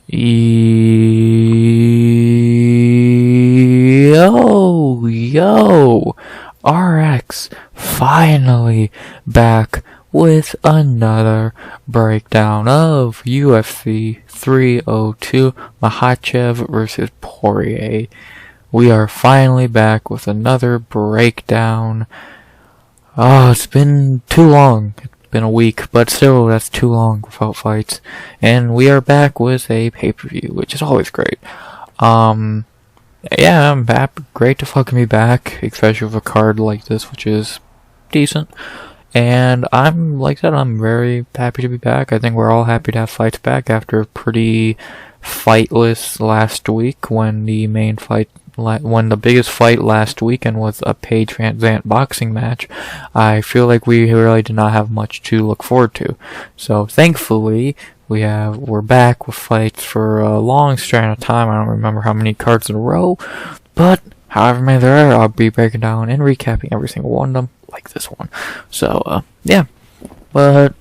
Yo, RX finally back with another breakdown of UFC 302 Makhachev versus Poirier. We are finally back with another breakdown. Oh, it's been too long. It's been a week, but still, that's too long without fights. And we are back with a pay-per-view, which is always great. Yeah, I'm back. Great to fucking be back, especially with a card like this, which is decent. And like I said, I'm very happy to be back. I think we're all happy to have fights back after a pretty fightless last week when the biggest fight last weekend was a Paige Van Zandt boxing match. I feel like we really did not have much to look forward to. So thankfully, we're back with fights for a long strand of time. I don't remember how many cards in a row, but however many there are, I'll be breaking down and recapping every single one of them, like this one. So, yeah. But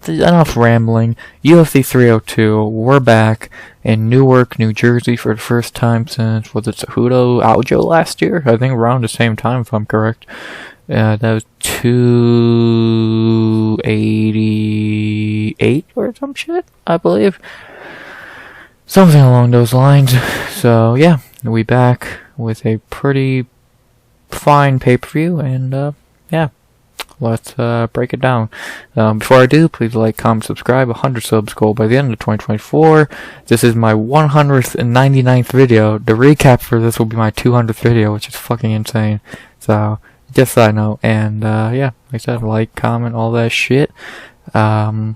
enough rambling. UFC 302, we're back in Newark, New Jersey for the first time since, was it Cejudo Aljo last year? I think around the same time, if I'm correct. That was 288 or some shit, I believe. Something along those lines. So, yeah, we back with a pretty fine pay-per-view, and, yeah. Let's break it down. Before I do, please like, comment, subscribe. 100 subs goal by the end of 2024. This is my 199th video. The recap for this will be my 200th video, which is fucking insane. So, just so I know. And, yeah, like I said, like, comment, all that shit. Yeah,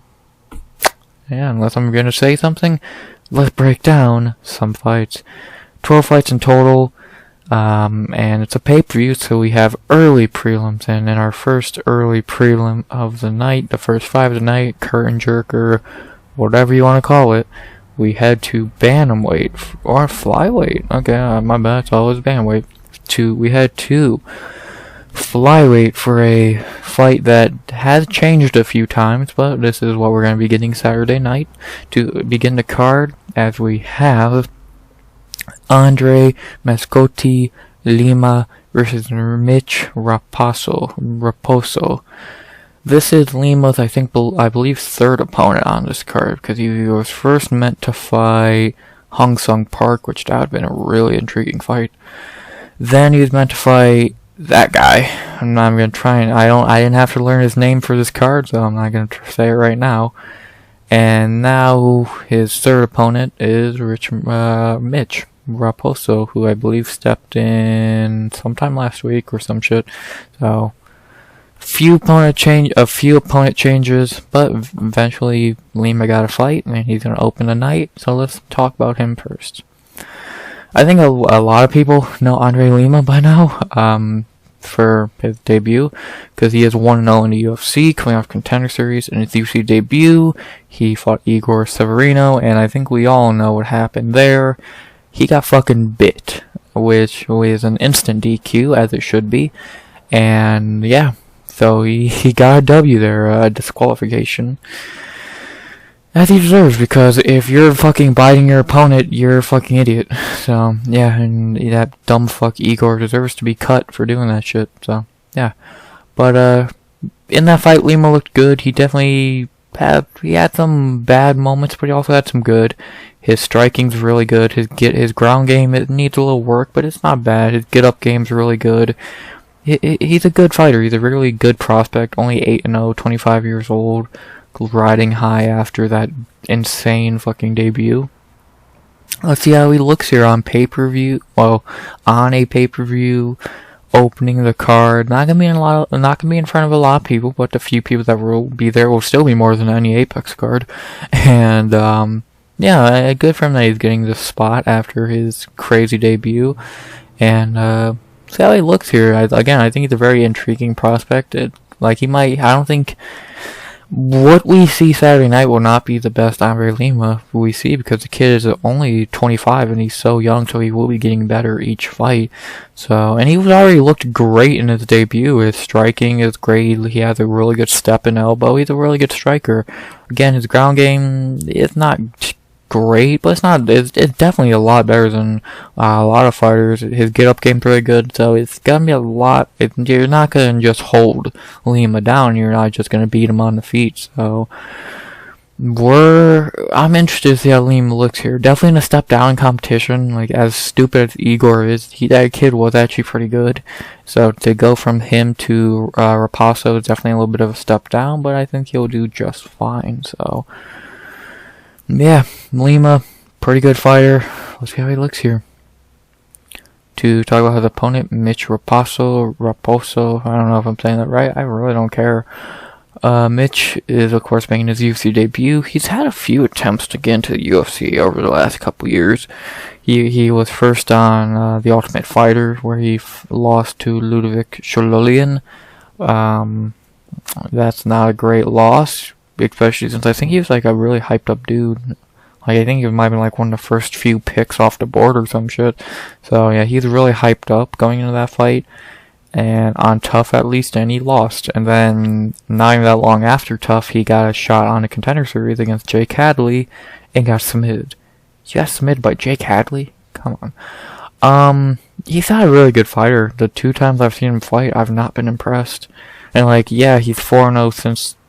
unless I'm gonna say something, let's break down some fights. 12 fights in total. And it's a pay-per-view, so we have early prelims, and in our first early prelim of the night, the first 5 of the night, curtain jerker, whatever you want to call it, we head to bantamweight, or flyweight, okay, my bad, it's always bantamweight, we head to flyweight for a fight that has changed a few times, but this is what we're going to be getting Saturday night to begin the card, as we have André Mascotti Lima versus Mitch Raposo. This is Lima's, I believe, third opponent on this card, because he was first meant to fight Hong Sung Park, which that would have been a really intriguing fight. Then he was meant to fight that guy. I'm not going to try and I didn't have to learn his name for this card, so I'm not going to say it right now. And now his third opponent is Mitch Raposo, who I believe stepped in sometime last week or some shit. So, a few opponent changes, but eventually Lima got a fight, and he's gonna open the night. So let's talk about him first. I think a lot of people know Andre Lima by now, for his debut, because he is 1-0 in the UFC, coming off Contender Series. In his UFC debut, he fought Igor Severino, and I think we all know what happened there. He got fucking bit, which was an instant DQ, as it should be. And, yeah, so he got a W there, a disqualification. As he deserves, because if you're fucking biting your opponent, you're a fucking idiot. So, yeah, and that dumb fuck Igor deserves to be cut for doing that shit, so, yeah. But, in that fight, Lima looked good. He definitely had some bad moments, but he also had some good. His striking's really good. His ground game, it needs a little work, but it's not bad. His get-up game's really good. He's a good fighter. He's a really good prospect. Only 8-0, 25 years old, riding high after that insane fucking debut. Let's see how he looks here on pay-per-view. Well, on a pay-per-view, opening the card. Not gonna be in front of a lot of people, but the few people that will be there will still be more than any Apex card. And yeah, good for him that he's getting this spot after his crazy debut. And see how he looks here. Again, I think he's a very intriguing prospect. I don't think what we see Saturday night will not be the best Andre Lima we see, because the kid is only 25 and he's so young, so he will be getting better each fight. So, and he already looked great in his debut. His striking is great. He has a really good step and elbow. He's a really good striker. Again, his ground game is not great, but it's not. It's definitely a lot better than a lot of fighters. His get-up game's really good, so it's gonna be a lot. You're not gonna just hold Lima down. You're not just gonna beat him on the feet. So I'm interested to see how Lima looks here. Definitely a step down in competition. Like, as stupid as Igor is, that kid was actually pretty good. So to go from him to Raposo is definitely a little bit of a step down, but I think he'll do just fine. So yeah, Lima, pretty good fighter. Let's see how he looks here. To talk about his opponent, Mitch Raposo. I don't know if I'm saying that right. I really don't care. Mitch is, of course, making his UFC debut. He's had a few attempts to get into the UFC over the last couple years. He was first on The Ultimate Fighter, where he lost to Ludovic Shololian. That's not a great loss, especially since I think he was like a really hyped up dude. Like, I think he might have been like one of the first few picks off the board or some shit. So yeah, he's really hyped up going into that fight. And on TUF at least, and he lost. And then, not even that long after TUF, he got a shot on a Contender Series against Jake Hadley, and got submitted. He got submitted by Jake Hadley? Come on. He's not a really good fighter. The 2 times I've seen him fight, I've not been impressed. And like, yeah, he's 4-0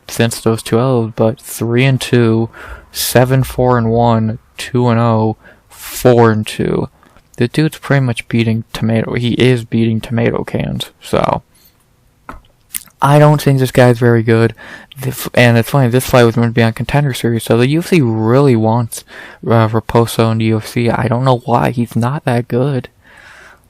since those 2 L's, but 3-2, 7-4-1, 2-0, 4-2. The dude's pretty much beating he is beating tomato cans, so I don't think this guy's very good. And it's funny, this fight was meant to be on Contender Series, so the UFC really wants Raposo in the UFC. I don't know why. He's not that good.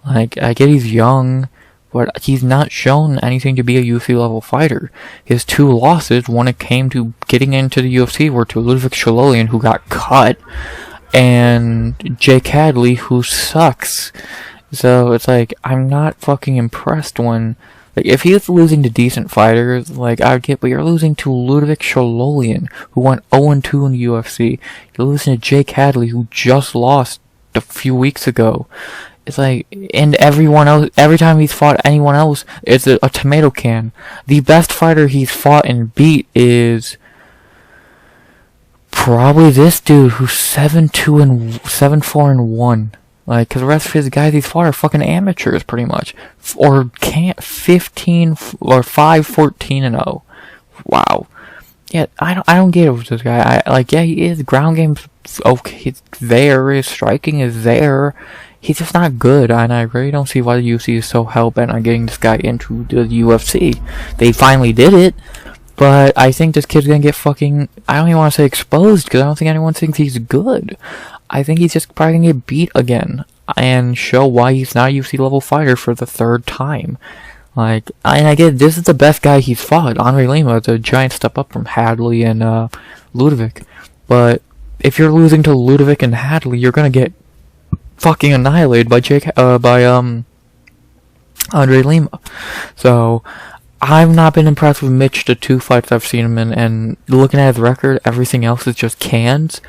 Like, I get he's young, but he's not shown anything to be a UFC level fighter. His 2 losses, when it came to getting into the UFC, were to Ludovic Shololian, who got cut, and Jake Hadley, who sucks. So it's like, I'm not fucking impressed when, like, if he was losing to decent fighters, like, I would get, but you're losing to Ludovic Shololian, who went 0-2 in the UFC. You're losing to Jake Hadley, who just lost a few weeks ago. It's like, and everyone else, every time he's fought anyone else, it's a tomato can. The best fighter he's fought and beat is probably this dude who's 7-2 and 7-4-1. Like, cause the rest of his guys he's fought are fucking amateurs, pretty much, or can't 15 or 5-14-0. Wow. Yeah, I don't get it with this guy. Yeah, he is ground game's okay. It's there. His striking is there. He's just not good, and I really don't see why the UFC is so hell-bent on getting this guy into the UFC. They finally did it. But I think this kid's gonna get fucking, I don't even want to say exposed, because I don't think anyone thinks he's good. I think he's just probably gonna get beat again, and show why he's not a UFC level fighter for the 3rd time. Like, and I get, this is the best guy he's fought. Andre Lima is a giant step up from Hadley and Ludovic. But if you're losing to Ludovic and Hadley, you're gonna get fucking annihilated by Andre Lima. So I've not been impressed with Mitch the 2 fights I've seen him in, and looking at his record, everything else is just cans.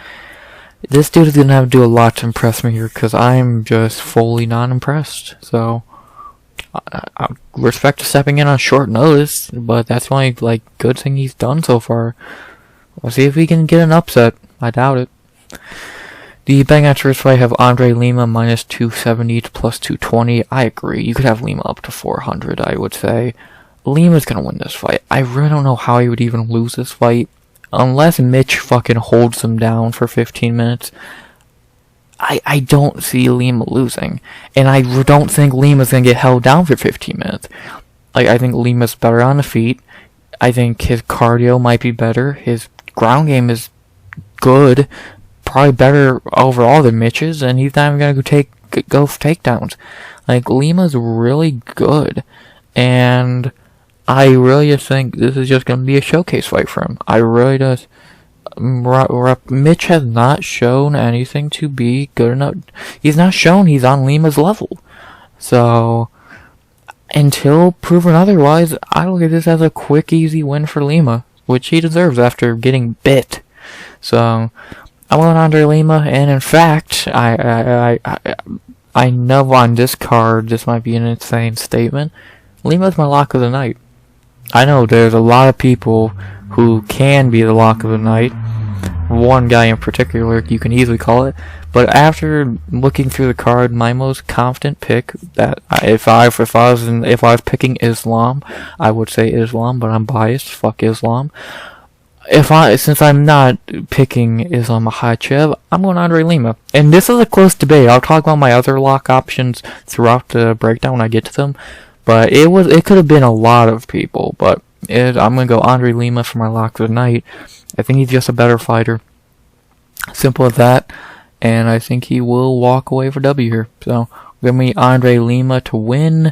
This dude is gonna have to do a lot to impress me here, because I'm just fully not impressed. So I respect to stepping in on short notice, but that's the only, like, good thing he's done so far. We'll see if we can get an upset. I doubt it. The betting odds for this fight have Andre Lima minus 270 to plus 220. I agree. You could have Lima up to 400, I would say. Lima's gonna win this fight. I really don't know how he would even lose this fight. Unless Mitch fucking holds him down for 15 minutes. I don't see Lima losing. And I don't think Lima's gonna get held down for 15 minutes. Like, I think Lima's better on the feet. I think his cardio might be better. His ground game is good. Probably better overall than Mitch's. And he's not even gonna go for takedowns. Like, Lima's really good. And I really just think this is just going to be a showcase fight for him. I really just... Mitch has not shown anything to be good enough. He's not shown he's on Lima's level. So, until proven otherwise, I look at this as a quick, easy win for Lima, which he deserves after getting bit. So, I went Andre Lima, and in fact, I know on this card, this might be an insane statement, Lima's my lock of the night. I know there's a lot of people who can be the lock of the night. one guy in particular, you can easily call it. But after looking through the card, my most confident pick that if I was picking Islam, I would say Islam, but I'm biased. Fuck Islam. Since I'm not picking Islam Makhachev, I'm going Andre Lima. And this is a close debate. I'll talk about my other lock options throughout the breakdown when I get to them. But it could have been a lot of people. But I'm going to go Andre Lima for my lock of the night. I think he's just a better fighter. Simple as that. And I think he will walk away for W here. So, give me Andre Lima to win.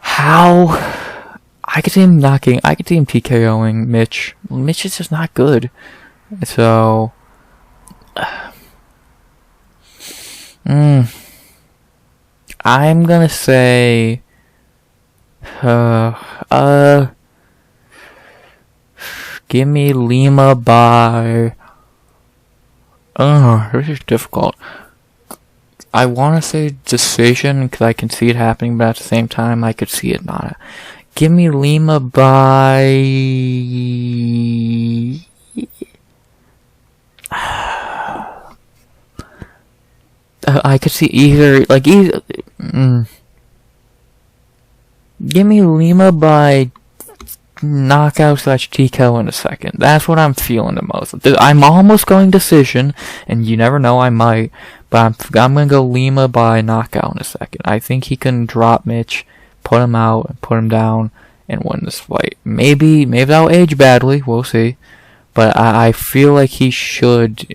How? I could see him TKOing Mitch. Mitch is just not good. So, I'm gonna say, give me Lima by, this is difficult. I want to say decision because I can see it happening, but at the same time, I could see it not. Give me Lima by... I could see either... Give me Lima by knockout / TKO in a second. That's what I'm feeling the most. I'm almost going decision, and you never know, I might. But I'm going to go Lima by knockout in a second. I think he can drop Mitch, put him out, put him down, and win this fight. Maybe that'll age badly. We'll see. But I feel like he should.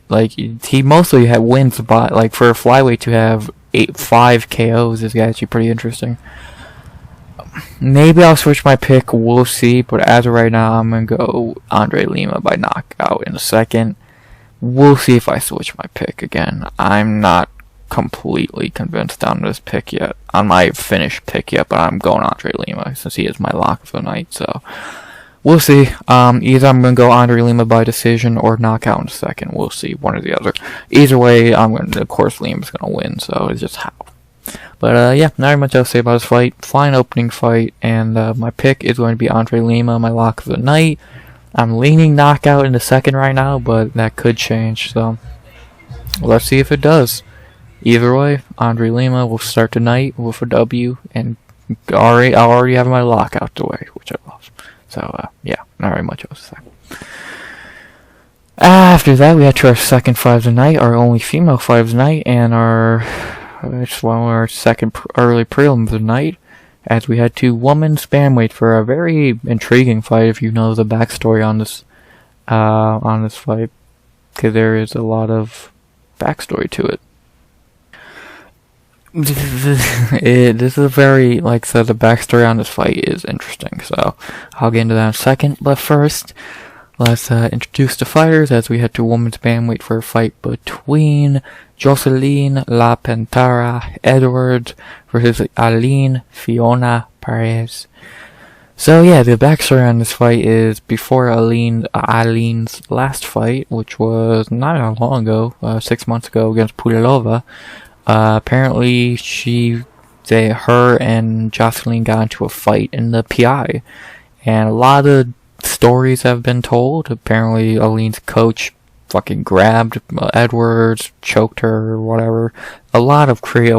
He mostly wins by for a flyweight to have 5 KOs is actually pretty interesting. Maybe I'll switch my pick. We'll see. But as of right now, I'm gonna go Andre Lima by knockout in a second. We'll see if I switch my pick again. I'm not completely convinced on this pick yet, on my finished pick yet, but I'm going Andre Lima since he is my lock of the night, so we'll see. Either I'm going to go Andre Lima by decision or knockout in a second. We'll see, one or the other. Either way, of course, Lima's going to win, so it's just how. But, yeah, not very much else to say about this fight. Fine opening fight, and my pick is going to be Andre Lima, my lock of the night. I'm leaning knockout in the second right now, but that could change, so let's see if it does. Either way, Andre Lima will start tonight with a W, and I already have my lock out the way, which I love. So, yeah, not very much else to say. After that, we had to our second fight of the night, our only female fight of the night, and our second early prelim of the night, as we had 2 women's bantamweight for a very intriguing fight. If you know the backstory on this fight, because there is a lot of backstory to it. This is a very, the backstory on this fight is interesting, so I'll get into that in a second. But first, let's introduce the fighters, as we head to women's bantamweight for a fight between Joselyne La Pantera Edwards versus Ailin Fiona Perez. So yeah, the backstory on this fight is before Ailin's last fight, which was not that long ago, 6 months ago against Kopylov. Apparently her and Joselyne got into a fight in the PI, and a lot of stories have been told. Apparently Ailin's coach fucking grabbed Edwards, choked her, or whatever. A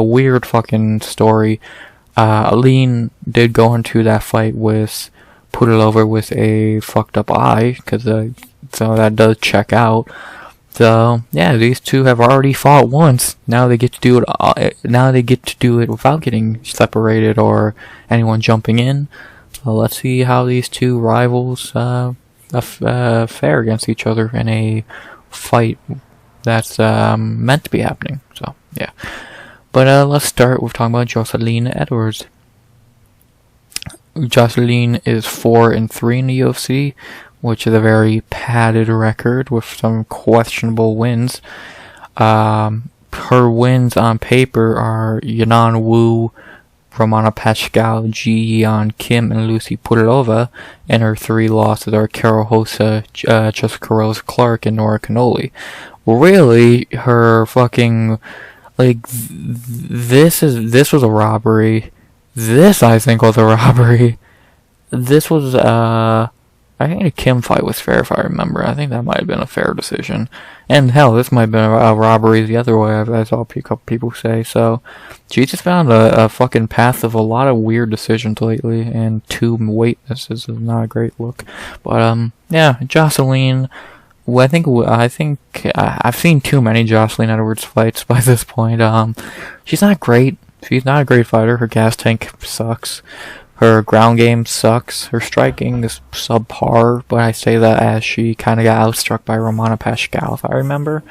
weird fucking story. Ailin did go into that fight with Kopylov with a fucked up eye, so that does check out. So yeah, these two have already fought once. Now they get to do it. Now they get to do it without getting separated or anyone jumping in. So let's see how these two rivals fare against each other in a fight that's meant to be happening. So yeah, but let's start with talking about Joselyne Edwards. Joselyne is 4-3 in the UFC, which is a very padded record with some questionable wins. Her wins on paper are Yanan Wu, Romana Pascal, Ji Yeon Kim, and Lucy Kopylov, and her 3 losses are Carol Hossa, Jessica Rose Clark, and Nora Canoli. Really, her fucking, this was a robbery. This, I think, was a robbery. This was, I think the Kim fight was fair if I remember. I think that might have been a fair decision. And hell, this might have been a robbery the other way, I saw a couple people say. So, she's just found a fucking path of a lot of weird decisions lately, and 2 weight misses is not a great look. But, yeah, Joselyne, well, I think I've seen too many Joselyne Edwards fights by this point. She's not great. She's not a great fighter. Her gas tank sucks. Her ground game sucks. Her striking is subpar, but I say that as she kind of got outstruck by Romanov Pascal, if I remember.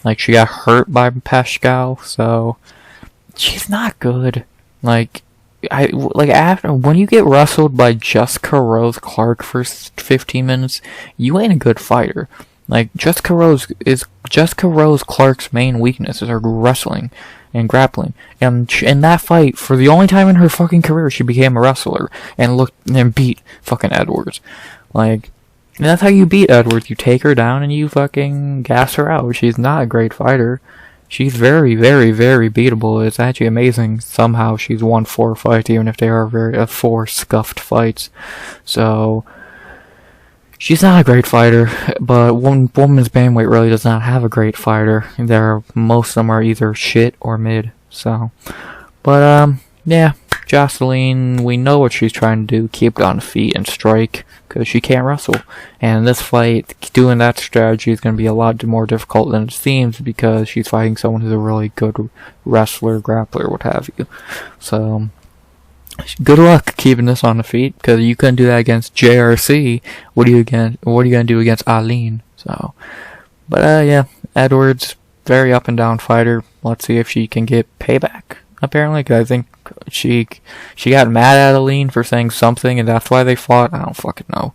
Like, she got hurt by Pascal, so she's not good. After when you get wrestled by Jessica Rose Clark for 15 minutes, you ain't a good fighter. Like, Jessica Rose Clark's main weakness is her wrestling and grappling. And in that fight, for the only time in her fucking career, she became a wrestler and beat fucking Edwards. Like, and that's how you beat Edwards. You take her down and you fucking gas her out. She's not a great fighter. She's very, very, very beatable. It's actually amazing. Somehow she's won 4 fights, even if they are 4 scuffed fights. So, she's not a great fighter, but women's bantamweight really does not have a great fighter. Most of them are either shit or mid. So, but yeah, Joselyne, we know what she's trying to do: keep on feet and strike, because she can't wrestle. And in this fight, doing that strategy is going to be a lot more difficult than it seems, because she's fighting someone who's a really good wrestler, grappler, what have you. So, good luck keeping this on the feet, because you couldn't do that against JRC. What are you gonna do against Ailin? So, but yeah, Edwards, very up and down fighter. Let's see if she can get payback. Apparently, because I think she got mad at Ailin for saying something, and that's why they fought. I don't fucking know.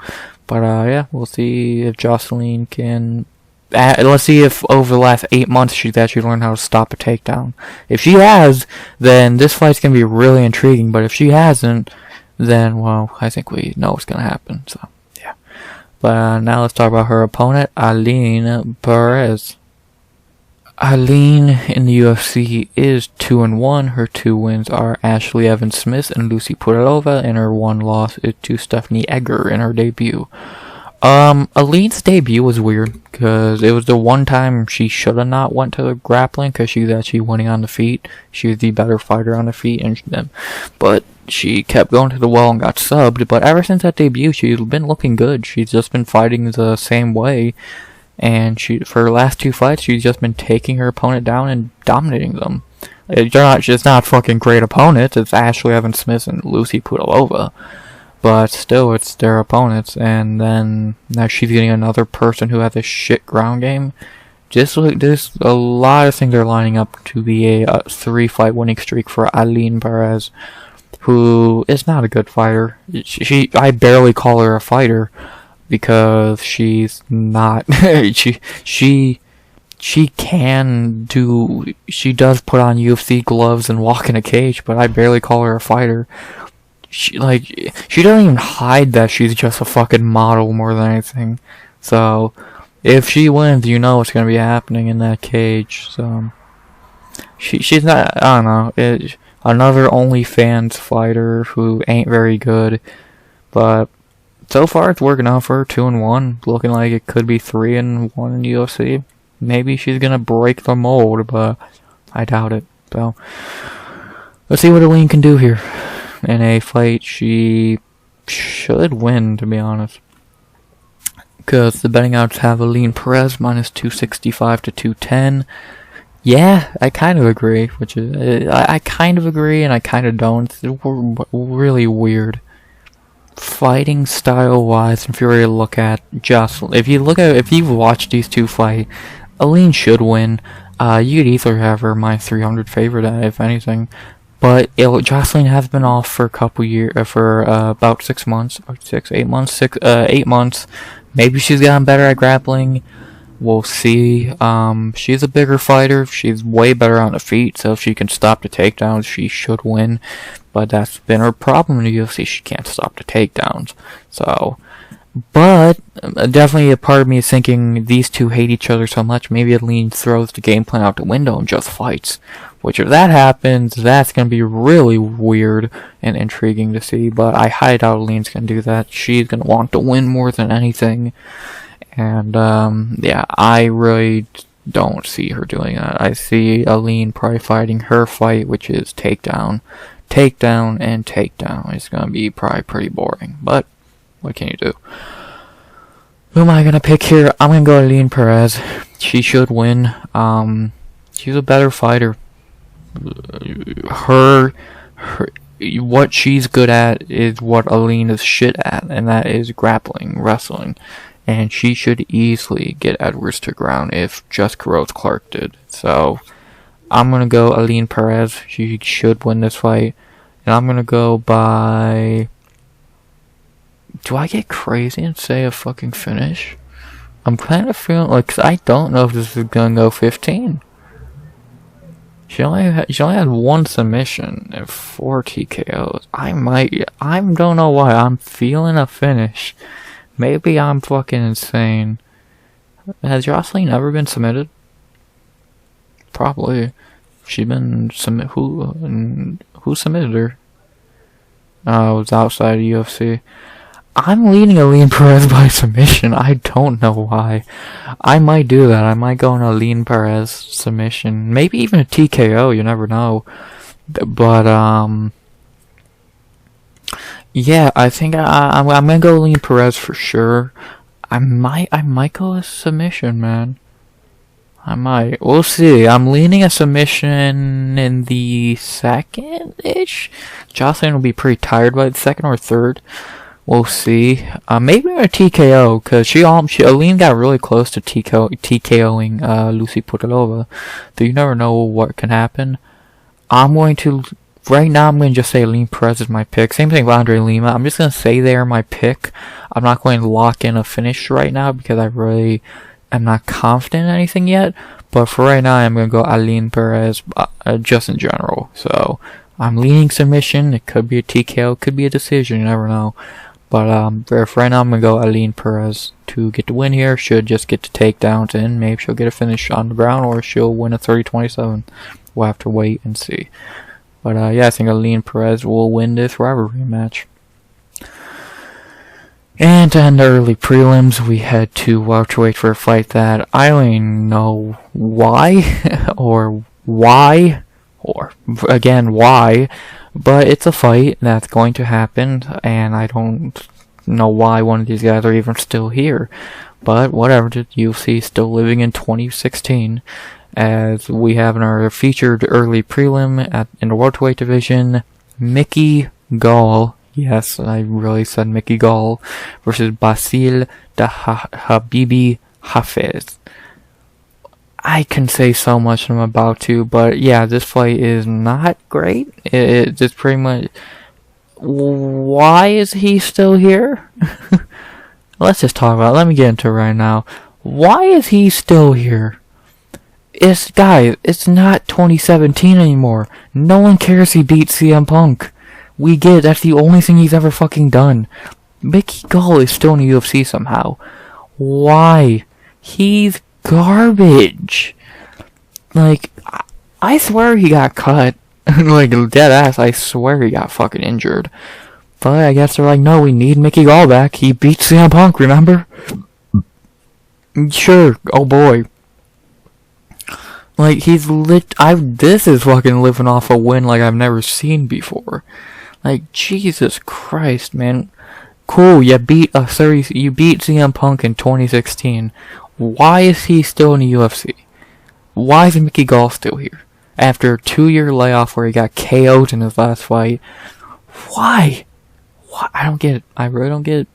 But yeah, we'll see if Joselyne can. Let's see if over the last 8 months she's actually learned how to stop a takedown. If she has, then this fight's going to be really intriguing. But if she hasn't, then, well, I think we know what's going to happen. So, yeah. But now let's talk about her opponent, Ailin Perez. Ailin in the UFC is 2-1. Her 2 wins are Ashley Evans Smith and Lucy Pudilova, and her 1 loss is to Stephanie Egger in her debut. Ailin's debut was weird, because it was the one time she should have not went to the grappling, because she's actually winning on the feet. She was the better fighter on the feet, but she kept going to the well and got subbed. But ever since that debut, she's been looking good. She's just been fighting the same way, and for her last 2 fights, she's just been taking her opponent down and dominating them. It's not fucking great opponents. It's Ashley Evans Smith and Lucy Pudilova. But still, it's their opponents, and then now she's getting another person who has a shit ground game. There's a lot of things are lining up to be a 3-fight winning streak for Ailin Perez, who is not a good fighter. I barely call her a fighter, because she's not. She does put on UFC gloves and walk in a cage, but I barely call her a fighter. She doesn't even hide that she's just a fucking model more than anything. So, if she wins, you know what's gonna be happening in that cage. So, she's not, I don't know, another OnlyFans fighter who ain't very good. But, so far it's working out for her, 2-1, looking like it could be 3-1 in UFC. Maybe she's gonna break the mold, but I doubt it. So, let's see what Ailin can do here. In a fight she should win, to be honest, because the betting odds have Ailin Perez minus 265 to 210. Yeah, I kind of agree, which is I kind of agree and I kind of don't. It's really weird fighting style wise. If you were to look at Joselyne, if you've watched these 2 fight, Ailin should win. You could either have her minus 300 favorite, if anything. But Joselyne has been off for a couple years, for about 6 months, or 8 months, 8 months. Maybe she's gotten better at grappling. We'll see. She's a bigger fighter. She's way better on the feet, so if she can stop the takedowns, she should win. But that's been her problem in the UFC. She can't stop the takedowns. So, But definitely a part of me is thinking these two hate each other so much, maybe Ailin throws the game plan out the window and just fights. Which, if that happens, that's going to be really weird and intriguing to see. But I highly doubt Ailin's going to do that. She's going to want to win more than anything. And, yeah, I really don't see her doing that. I see Ailin probably fighting her fight, which is takedown, takedown, and takedown. It's going to be probably pretty boring. But what can you do? Who am I going to pick here? I'm going to go Ailin Perez. She should win. She's a better fighter. What she's good at is what Ailin is shit at, and that is grappling, wrestling. And she should easily get Edwards to ground if just Rose Clark did. So, I'm going to go Ailin Perez. She should win this fight. And I'm going to go by... Do I get crazy and say a fucking finish? I'm kind of feeling like, 'cause I don't know if this is gonna go 15. She only had one submission and 4 TKOs. I don't know why. I'm feeling a finish. Maybe I'm fucking insane. Has Joselyne ever been submitted? Probably. She's been who submitted her? Oh, it was outside of UFC. I'm leading Ailin Perez by submission. I don't know why. I might do that. I might go on Ailin Perez submission. Maybe even a TKO. You never know. But, yeah, I think I'm gonna go Ailin Perez for sure. I might go a submission, man. I might. We'll see. I'm leaning a submission in the second-ish. Joselyne will be pretty tired by the second or third. We'll see. Maybe a TKO, because Ailin got really close to TKOing Lucy Podolova. So you never know what can happen. Right now I'm going to just say Ailin Perez is my pick. Same thing with Andre Lima. I'm just going to say they're my pick. I'm not going to lock in a finish right now, because I really am not confident in anything yet. But for right now, I'm going to go Ailin Perez, just in general. So, I'm leaning submission. It could be a TKO, could be a decision, you never know. But for right now, I'm going to go Ailin Perez to get the win here. Should just get the takedowns in. Maybe she'll get a finish on the ground, or she'll win a 30-27. We'll have to wait and see. But yeah, I think Ailin Perez will win this rivalry match. And to end the early prelims, we had to wait for a fight that I don't even know why, or again, why, but it's a fight that's going to happen, and I don't know why one of these guys are even still here. But whatever, the UFC still living in 2016, as we have in our featured early prelim in the welterweight division, Mickey Gall. Yes, I really said Mickey Gall versus Bassil the Habibi Hafez. I can say so much I'm about to, but yeah, this fight is not great. It's just pretty much... Why is he still here? Let's just talk about it. Let me get into it right now. Why is he still here? Guys, it's not 2017 anymore. No one cares he beat CM Punk. We get it, that's the only thing he's ever fucking done. Mickey Gall is still in the UFC somehow. Why? He's garbage. Like, I swear he got cut. Like, dead ass, I swear he got fucking injured. But I guess they're like, no, we need Mickey Gall back. He beat CM Punk, remember? Sure, oh boy. Like, this is fucking living off a win like I've never seen before. Like, Jesus Christ, man. Cool, you beat CM Punk in 2016. Why is he still in the UFC? Why is Mickey Gall still here? After a 2-year layoff where he got KO'd in his last fight. Why? I don't get it. I really don't get it.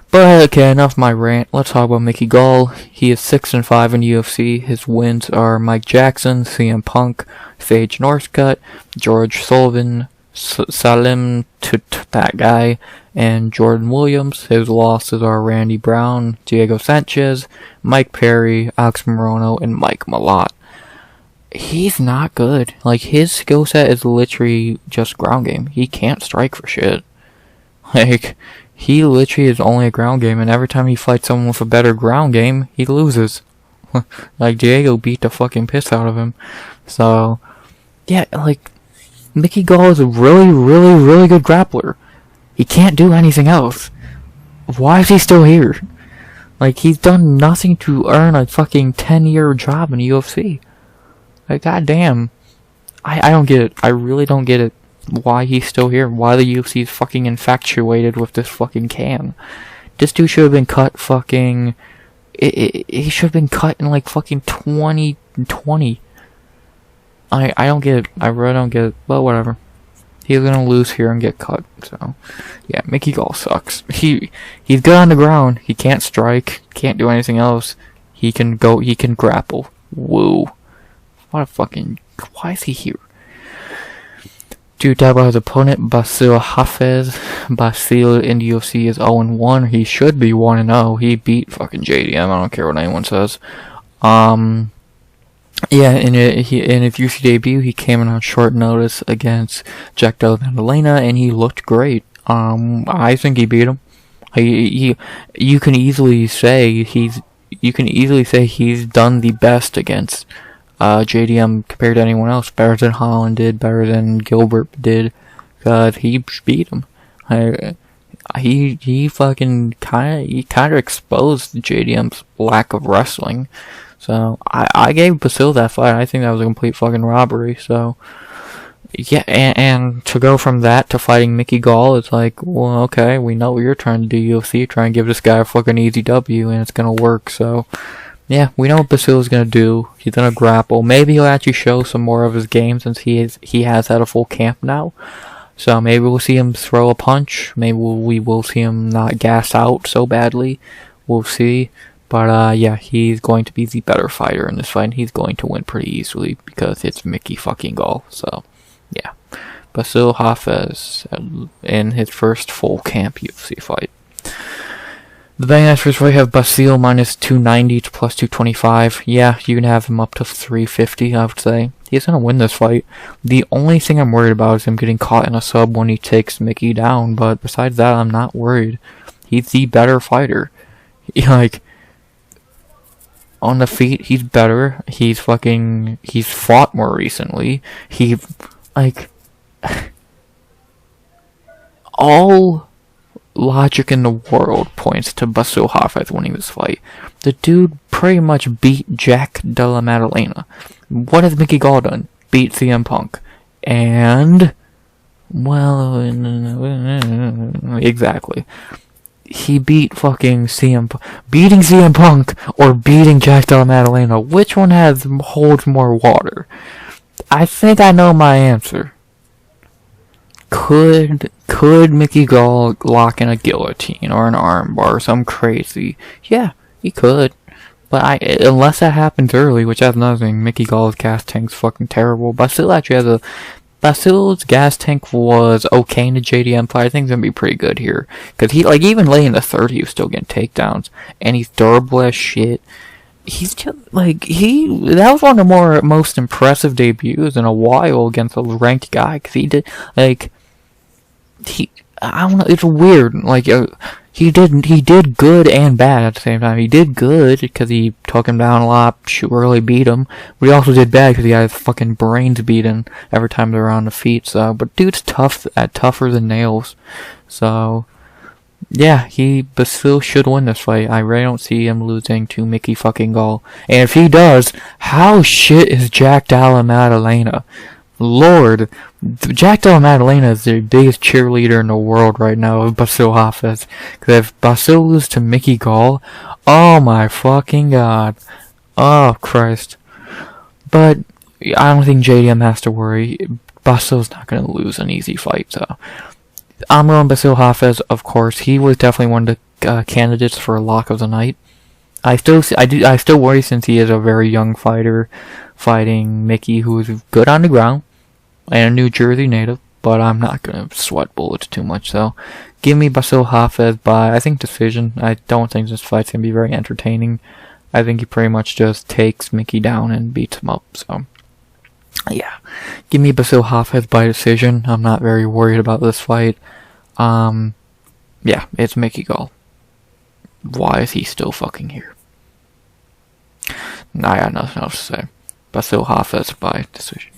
But, okay, enough of my rant. Let's talk about Mickey Gall. He is 6-5 in UFC. His wins are Mike Jackson, CM Punk, Sage Northcutt, George Sullivan, Salim that guy, and Jordan Williams. His losses are Randy Brown, Diego Sanchez, Mike Perry, Alex Morono, and Mike Malott. He's not good. Like, his skill set is literally just ground game. He can't strike for shit. Like, he literally is only a ground game, and every time he fights someone with a better ground game, he loses. Like, Diego beat the fucking piss out of him. So, yeah, like, Mickey Gall is a really, really, really good grappler. He can't do anything else. Why is he still here? Like, he's done nothing to earn a fucking 10-year job in the UFC. Like, goddamn. I don't get it. I really don't get it. Why he's still here. Why the UFC is fucking infatuated with this fucking can. This dude should have been cut fucking... He should have been cut in like fucking 2020. I don't get it. I really don't get it. But whatever. He's gonna lose here and get cut. So, yeah, Mickey Gall sucks. He's good on the ground. He can't strike. Can't do anything else. He can grapple. Woo. What a fucking... Why is he here? Dude, talk about his opponent, Bassil Hafez. Bassil in the UFC is 0-1. He should be 1-0. He beat fucking JDM. I don't care what anyone says. Yeah, in his UFC debut, he came in on short notice against Jailton and Ailin, and he looked great. I think he beat him. You can easily say he's done the best against JDM compared to anyone else. Better than Holland did, better than Gilbert did, because he beat him. He fucking kind of exposed JDM's lack of wrestling. So, I gave Bassil that fight. I think that was a complete fucking robbery. So, yeah, and to go from that to fighting Mickey Gall, it's like, well, okay, we know what you're trying to do, UFC. Try and give this guy a fucking easy W, and it's gonna work. So, yeah, we know what Bassil is gonna do. He's gonna grapple. Maybe he'll actually show some more of his game since he has had a full camp now. So, maybe we'll see him throw a punch. Maybe we will see him not gas out so badly. We'll see. But, yeah, he's going to be the better fighter in this fight, and he's going to win pretty easily, because it's Mickey fucking Gall, so, yeah. Bassil Hafez in his first full camp UFC fight. The betting odds for this fight, we have Bassil minus 290 to plus 225. Yeah, you can have him up to 350, I would say. He's going to win this fight. The only thing I'm worried about is him getting caught in a sub when he takes Mickey down, but besides that, I'm not worried. He's the better fighter. Like... On the feet, he's better. He's fought more recently. All logic in the world points to Bassil Hafez winning this fight. The dude pretty much beat Jack Della Maddalena. What has Mickey Gall done? Beat CM Punk. And, well, exactly. He beat fucking CM Punk. Beating CM Punk or beating Jack Della Maddalena, which one holds more water? I think I know my answer. Could Mickey Gall lock in a guillotine or an armbar or some crazy? Yeah, he could. But unless that happens early, which has nothing, Mickey Gall's gas tank's fucking terrible. Bassil actually has Bassil's gas tank was okay in the JDM fight. I think it's gonna be pretty good here. Cause even late in the third, he was still getting takedowns. And he's durable as shit. He's just, that was one of the most impressive debuts in a while against a ranked guy. Cause he did, I don't know, it's weird. He did good and bad at the same time. He did good because he took him down a lot, really beat him. But he also did bad because he had his fucking brains beaten every time they're on the feet. So, but dude's tougher than nails. So, yeah, Bassil should win this fight. I really don't see him losing to Mickey fucking Gall. And if he does, how shit is Jack Della Maddalena? Lord, Jack Della Maddalena is the biggest cheerleader in the world right now of Bassil Hafez. Because if Bassil loses to Mickey Gall, oh my fucking god. Oh, Christ. But I don't think JDM has to worry. Bassil's not going to lose an easy fight, so. I'm going Bassil Hafez, of course. He was definitely one of the candidates for a lock of the night. I still worry since he is a very young fighter fighting Mickey, who is good on the ground. And a New Jersey native, but I'm not going to sweat bullets too much, so give me Bassil Hafez by, I think, decision. I don't think this fight's going to be very entertaining. I think he pretty much just takes Mickey down and beats him up, so yeah. Give me Bassil Hafez by decision. I'm not very worried about this fight. Yeah, it's Mickey Gall. Why is he still fucking here? I got nothing else to say. Bassil Hafez by decision.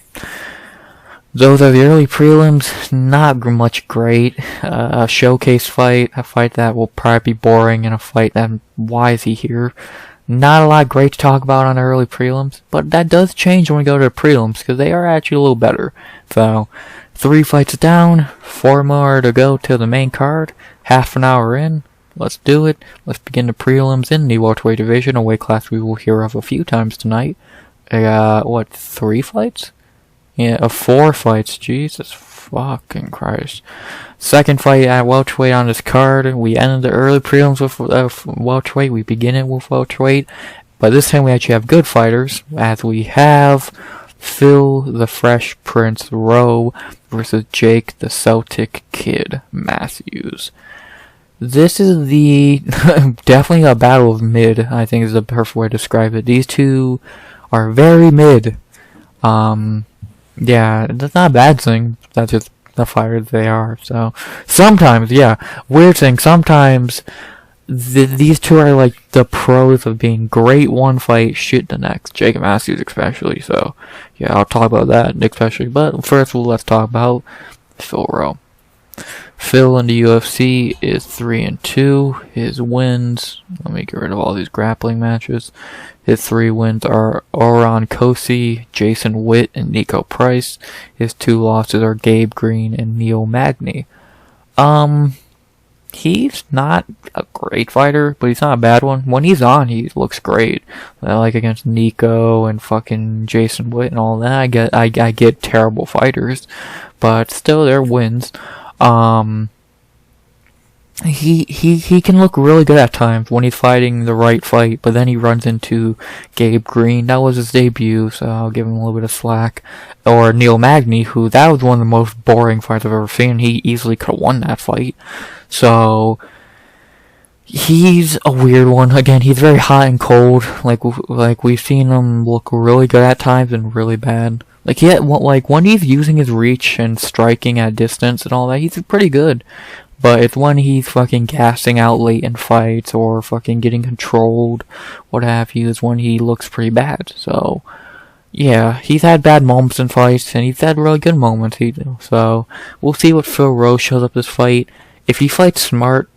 Those are the early prelims. Not much great. A showcase fight. A fight that will probably be boring. And a fight that, why is he here? Not a lot great to talk about on the early prelims. But that does change when we go to the prelims, because they are actually a little better. So, 3 fights down. 4 more to go to the main card. Half an hour in. Let's do it. Let's begin the prelims in the welterweight division, a weight class we will hear of a few times tonight. 3 fights? Yeah, 4 fights. Jesus fucking Christ. Second fight at welterweight on this card. We ended the early prelims with welterweight. We begin it with welterweight. But this time we actually have good fighters, as we have Phil the Fresh Prince Rowe versus Jake the Celtic Kid Matthews. This is the definitely a battle of mid, I think is the perfect way to describe it. These two are very mid. Yeah, that's not a bad thing. That's just the fighters they are. So sometimes, yeah, weird thing. Sometimes these two are like the pros of being great one fight, shit the next. Jake Matthews especially. So yeah, I'll talk about that especially. But first, let's talk about Phil Rowe. Phil in the UFC is 3-2. His wins, let me get rid of all these grappling matches. His 3 wins are Oran Kosi, Jason Witt, and Niko Price. His 2 losses are Gabe Green and Neil Magny. He's not a great fighter, but he's not a bad one. When he's on, he looks great. Like against Niko and fucking Jason Witt and all that. I get terrible fighters, but still they're wins. He can look really good at times when he's fighting the right fight, but then he runs into Gabe Green. That was his debut, so I'll give him a little bit of slack. Or Neil Magny, who that was one of the most boring fights I've ever seen. He easily could have won that fight. So he's a weird one. Again, he's very hot and cold. Like we've seen him look really good at times and really bad. Like when he's using his reach and striking at distance and all that, he's pretty good. But it's when he's fucking gassing out late in fights or fucking getting controlled, what have you, is when he looks pretty bad. So, yeah, he's had bad moments in fights, and he's had really good moments. So, we'll see what Phil Rowe shows up this fight. If he fights smart,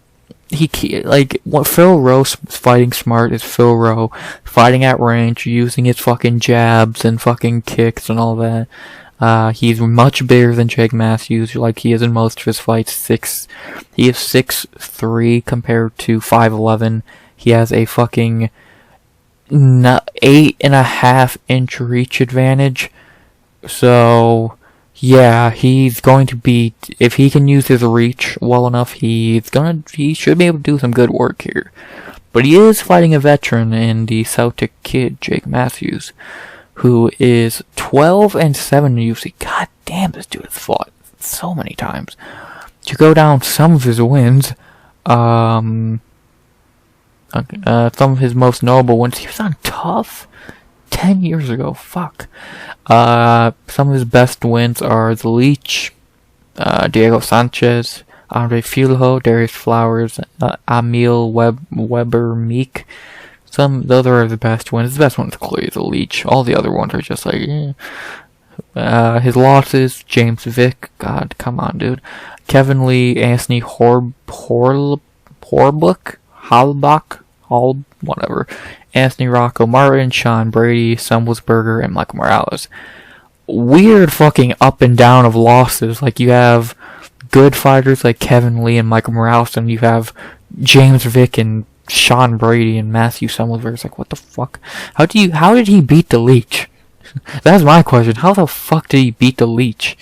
what Phil Rowe's fighting smart is Phil Rowe fighting at range, using his fucking jabs and fucking kicks and all that. He's much bigger than Jake Matthews, like he is in most of his fights. He is 6'3" compared to 5'11". He has a fucking 8.5 inch reach advantage. So, yeah, he's going to be, if he can use his reach well enough, he should be able to do some good work here. But he is fighting a veteran in the Celtic Kid, Jake Matthews, who is 12-7 in the UFC. God damn, this dude has fought so many times. To go down some of his wins, some of his most notable wins, he was on Tough 10 years ago. Fuck. Some of his best wins are The Leech, Diego Sanchez, Andre Filho, Darius Flowers, Emil Weber Meek. Those are the best wins. The best one's clearly The Leech. All the other ones are just like, eh. His losses, James Vick. God, come on, dude. Kevin Lee, Anthony Halbach, whatever. Anthony Rocco Martin, Sean Brady, Sumblesberger, and Michael Morales. Weird fucking up and down of losses. Like, you have good fighters like Kevin Lee and Michael Morales, and you have James Vick and Sean Brady and Matthew Summerberg. It's like, what the fuck? How did he beat the Leech? That's my question. How the fuck did he beat the Leech?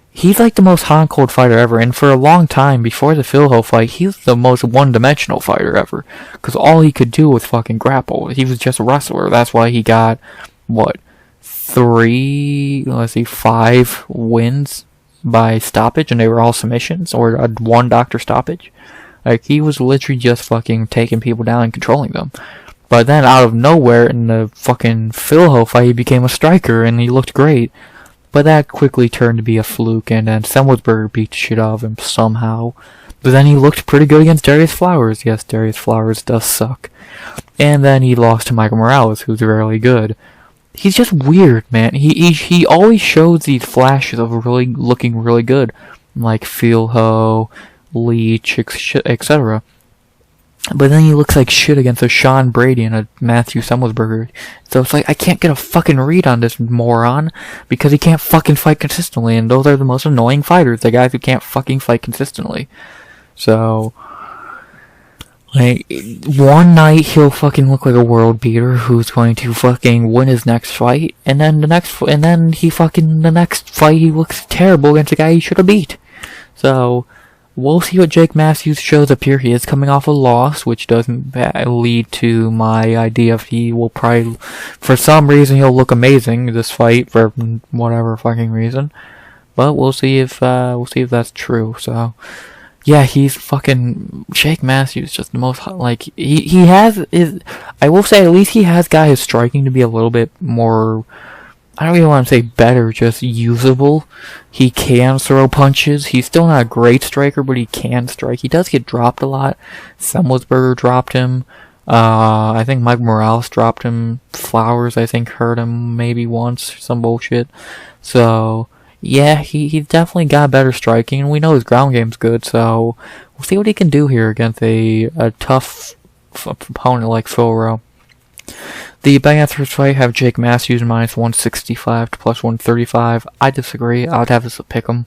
He's like the most hot and cold fighter ever, and for a long time, before the Filho fight, he was the most one-dimensional fighter ever. Because all he could do was fucking grapple. He was just a wrestler. That's why he got, 5 wins by stoppage, and they were all submissions, or a one doctor stoppage. Like, he was literally just fucking taking people down and controlling them. But then, out of nowhere, in the fucking Filho fight, he became a striker, and he looked great. But that quickly turned to be a fluke, and then Summersberger beat the shit out of him somehow. But then he looked pretty good against Darius Flowers. Yes, Darius Flowers does suck. And then he lost to Michael Morales, who's really good. He's just weird, man. He always shows these flashes of really looking really good, like Philho, Leach, etc. But then he looks like shit against a Sean Brady and a Matthew Semelsberger. So it's like, I can't get a fucking read on this moron because he can't fucking fight consistently, and those are the most annoying fighters, the guys who can't fucking fight consistently. So, like, one night he'll fucking look like a world beater who's going to fucking win his next fight, and then the next fight he looks terrible against a guy he should have beat. So, we'll see what Jake Matthews shows up here. He is coming off a loss, which doesn't lead to my idea of he will probably, for some reason, he'll look amazing this fight for whatever fucking reason. But we'll see if that's true. So, yeah, he's fucking Jake Matthews, just the most like he has his. I will say at least he has got his striking to be a little bit more. I don't even want to say better, just usable. He can throw punches. He's still not a great striker, but he can strike. He does get dropped a lot. Semelsberger dropped him. I think Mike Morales dropped him. Flowers, I think, hurt him maybe once. Some bullshit. So, yeah, he's definitely got better striking, and we know his ground game's good, so we'll see what he can do here against a tough opponent like Phil Rowe. The betting odds for this fight have Jake Matthews minus 165 to plus 135. I disagree. I would have this a pick'em,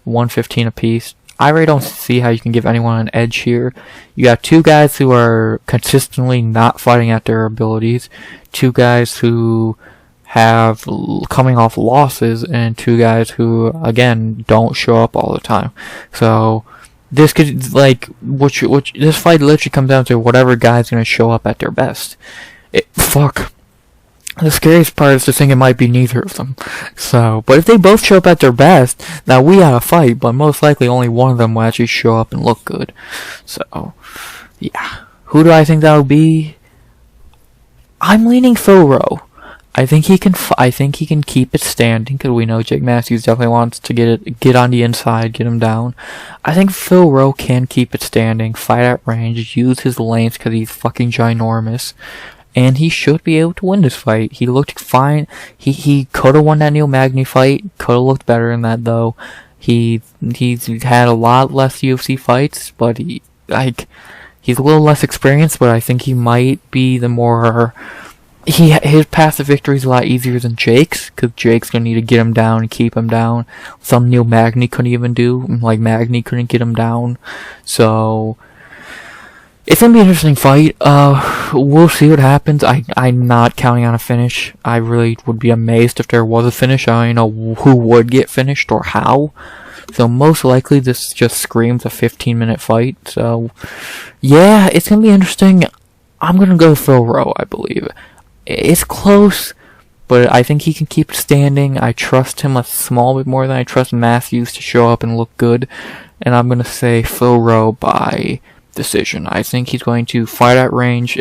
115 apiece. I really don't see how you can give anyone an edge here. You got two guys who are consistently not fighting at their abilities, two guys who have coming off losses, and two guys who, again, don't show up all the time. So this could, like, this fight literally comes down to whatever guy's gonna show up at their best. Fuck. The scariest part is to think it might be neither of them. So, but if they both show up at their best, now we had a fight, but most likely only one of them will actually show up and look good. So, yeah. Who do I think that would be? I'm leaning Phil Rowe. I think he can keep it standing, because we know Jake Matthews definitely wants to get on the inside, get him down. I think Phil Rowe can keep it standing, fight at range, use his length because he's fucking ginormous. And he should be able to win this fight. He looked fine. He could have won that Neil Magny fight. Could have looked better in that though. He's had a lot less UFC fights, but he's a little less experienced. But I think he might be the more. His path to victory is a lot easier than Jake's, because Jake's gonna need to get him down and keep him down. Some Neil Magny couldn't even do. Like Magny couldn't get him down. So it's gonna be an interesting fight. We'll see what happens. I'm not counting on a finish. I really would be amazed if there was a finish. I don't know who would get finished or how. So most likely this just screams a 15-minute fight. So yeah, it's gonna be interesting. I'm gonna go Phil Rowe, I believe. It's close, but I think he can keep standing. I trust him a small bit more than I trust Matthews to show up and look good. And I'm gonna say Phil Rowe by decision. I think he's going to fight at range.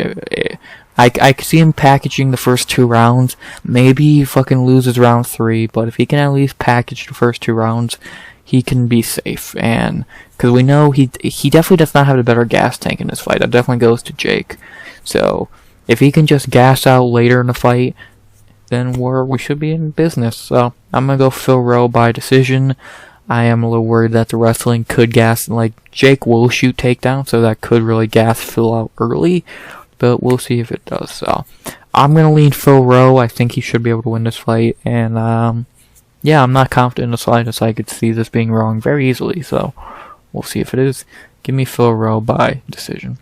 I could see him packaging the first 2 rounds. Maybe he fucking loses round 3, but if he can at least package the first 2 rounds, he can be safe. And because we know he definitely does not have the better gas tank in this fight. That definitely goes to Jake. So if he can just gas out later in the fight, then we should be in business. So I'm gonna go Phil Rowe by decision. I am a little worried that the wrestling could gas, like, Jake will shoot takedown, so that could really gas Phil out early, but we'll see if it does. So I'm going to lean Phil Rowe. I think he should be able to win this fight, and yeah, I'm not confident in the slightest. I could see this being wrong very easily, so we'll see if it is. Give me Phil Rowe by decision.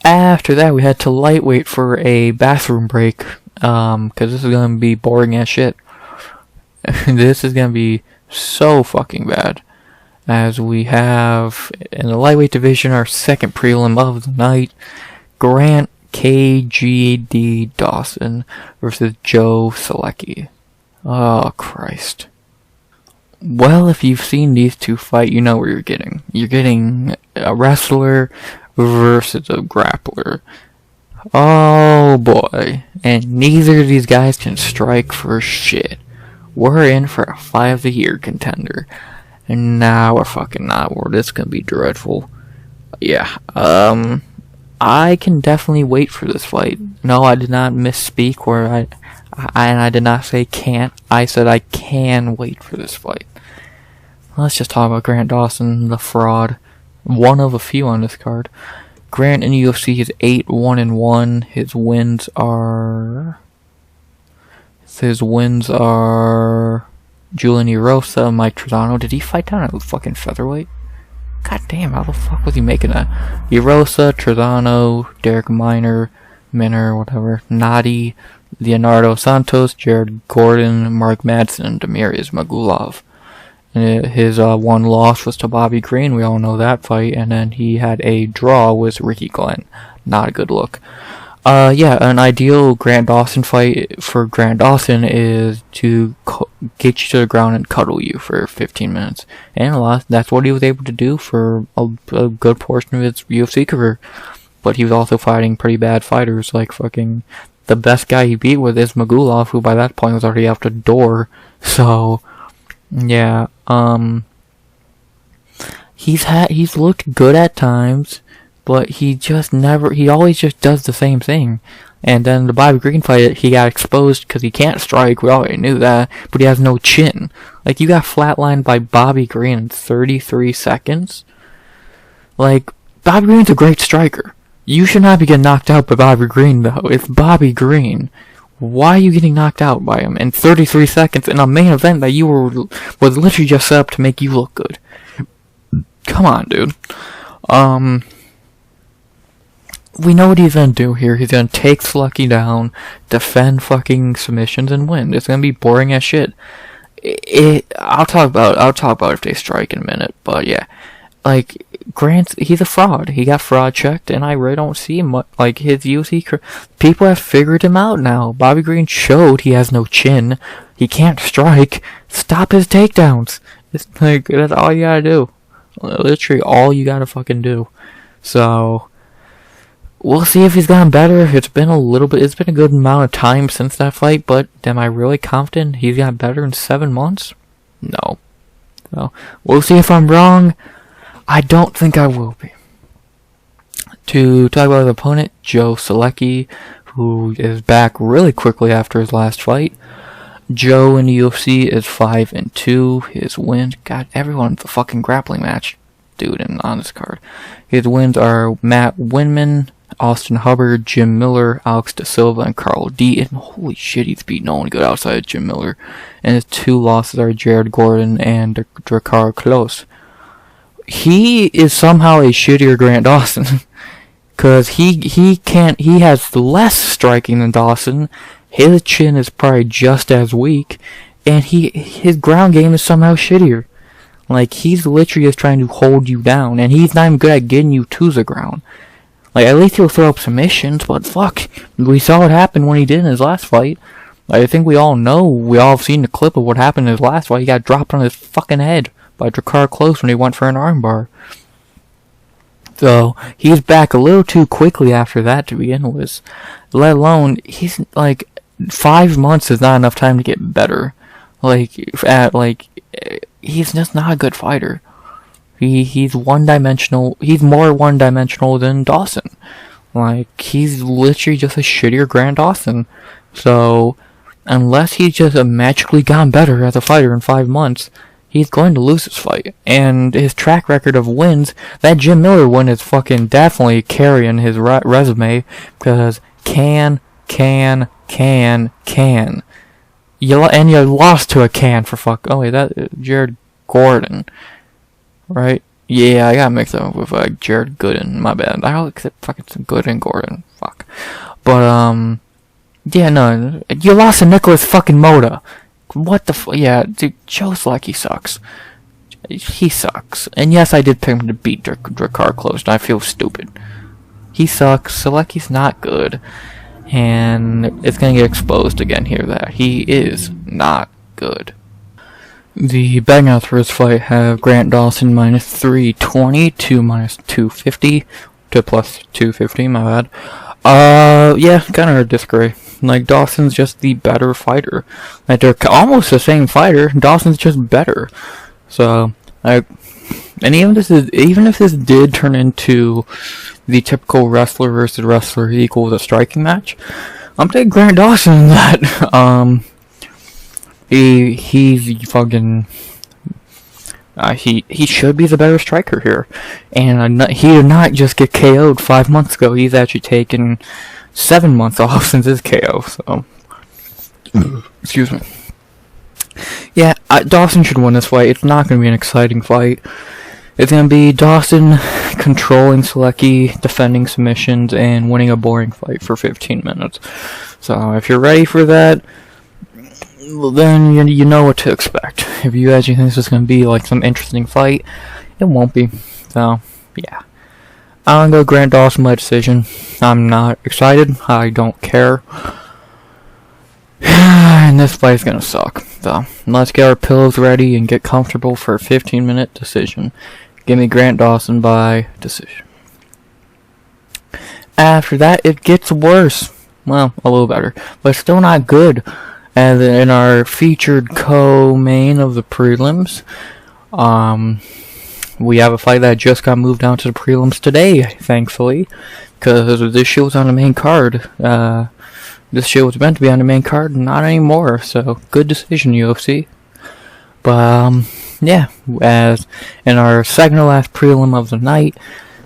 After that, we had to lightweight for a bathroom break, because this is going to be boring as shit. This is going to be so fucking bad, as we have in the lightweight division our second prelim of the night, Grant KGD Dawson versus Joe Solecki. Oh Christ. Well, if you've seen these two fight, you know what you're getting. You're getting a wrestler versus a grappler. Oh boy. And neither of these guys can strike for shit. We're in for a fight of the year contender. And now we're fucking not. This gonna be dreadful. Yeah. I can definitely wait for this fight. No, I did not misspeak where I did not say can't. I said I can wait for this fight. Let's just talk about Grant Dawson, the fraud. One of a few on this card. Grant in UFC is 8-1-1. His wins are Julian Erosa, Mike Trizano. Did he fight down at fucking featherweight? God damn, how the fuck was he making that? Erosa, Trizano, Derek Minor, whatever, Nadi, Leonardo Santos, Jared Gordon, Mark Madsen, and Demirez Magulov. And his one loss was to Bobby Green, we all know that fight, and then he had a draw with Ricky Glenn. Not a good look. Yeah, an ideal Grant Dawson fight for Grant Dawson is to get you to the ground and cuddle you for 15 minutes. And that's what he was able to do for a good portion of his UFC career. But he was also fighting pretty bad fighters, like fucking... The best guy he beat with is Magulov, who by that point was already out the door. So, yeah, he's looked good at times, but he always just does the same thing. And then the Bobby Green fight, he got exposed because he can't strike, we already knew that, but he has no chin. Like, you got flatlined by Bobby Green in 33 seconds? Like, Bobby Green's a great striker. You should not be getting knocked out by Bobby Green, though. It's Bobby Green. Why are you getting knocked out by him in 33 seconds in a main event that was literally just set up to make you look good? Come on, dude. We know what he's gonna do here. He's gonna take Solecki down, defend fucking submissions, and win. It's gonna be boring as shit. I'll talk about if they strike in a minute, but yeah. Like, Grant, he's a fraud. He got fraud checked, and I really don't see him, like, his UFC people have figured him out now. Bobby Green showed he has no chin. He can't strike. Stop his takedowns. It's like, that's all you gotta do. Literally all you gotta fucking do. So, we'll see if he's gotten better. It's been a good amount of time since that fight, but am I really confident he's gotten better in 7 months? No. So, we'll see if I'm wrong. I don't think I will be. To talk about his opponent, Joe Solecki, who is back really quickly after his last fight. Joe in the UFC is 5-2. His wins, God, everyone's a fucking grappling match, dude, on this card. His wins are Matt Winman, Austin Hubbard, Jim Miller, Alex Da Silva, and Carl D. And holy shit, he's beat no one good outside of Jim Miller. And his 2 losses are Jared Gordon and Drakkar Klose. He is somehow a shittier Grant Dawson. Cause he has less striking than Dawson. His chin is probably just as weak. And his ground game is somehow shittier. Like, he's literally just trying to hold you down. And he's not even good at getting you to the ground. Like, at least he'll throw up submissions, but fuck. We saw what happened when he did in his last fight. Like, I think we all have seen the clip of what happened in his last fight. He got dropped on his fucking head by Drakkar Klose when he went for an armbar. So, he's back a little too quickly after that to begin with. Let alone, he's, like, 5 months is not enough time to get better. He's just not a good fighter. He's one-dimensional, he's more one-dimensional than Dawson. Like, he's literally just a shittier Grant Dawson. So, unless he's just magically gotten better as a fighter in 5 months, he's going to lose this fight. And his track record of wins, that Jim Miller win is fucking definitely carrying his resume, because you lost to a can for fuck. Oh wait, that Jared Gordon, right? Yeah, I got mixed up with Jared Gooden. My bad. I always said fucking Gooden Gordon. Fuck. But yeah, no, you lost to Nicholas fucking Moda. What the yeah, dude, Joe Solecki sucks. He sucks. And yes, I did pick him to beat Drakkar Klose, and I feel stupid. He sucks. Solecki's not good. And it's gonna get exposed again here that he is not good. The betting odds for this fight have Grant Dawson minus 320 to minus 250 to plus 250, my bad. Yeah, kinda disagree. Like, Dawson's just the better fighter. Like, they're almost the same fighter. Dawson's just better. So, Like, and even if this did turn into the typical wrestler versus wrestler equals a striking match, I'm taking Grant Dawson in that. He's fucking. He should be the better striker here, and he did not just get KO'd 5 months ago. He's actually taken 7 months off since his KO. So, excuse me. Yeah, Dawson should win this fight. It's not going to be an exciting fight. It's going to be Dawson controlling Solecki, defending submissions, and winning a boring fight for 15 minutes. So, if you're ready for that, well, then you know what to expect. If you actually think this is going to be like some interesting fight, it won't be. So, yeah. I'm going to go Grant Dawson by decision. I'm not excited. I don't care. And this fight's going to suck. So, let's get our pillows ready and get comfortable for a 15-minute decision. Give me Grant Dawson by decision. After that, it gets worse. Well, a little better. But still not good. And in our featured co-main of the prelims, we have a fight that just got moved down to the prelims today, thankfully, because this shit was on the main card. This shit was meant to be on the main card, not anymore, so good decision, UFC. But, yeah, as in our second to last prelim of the night,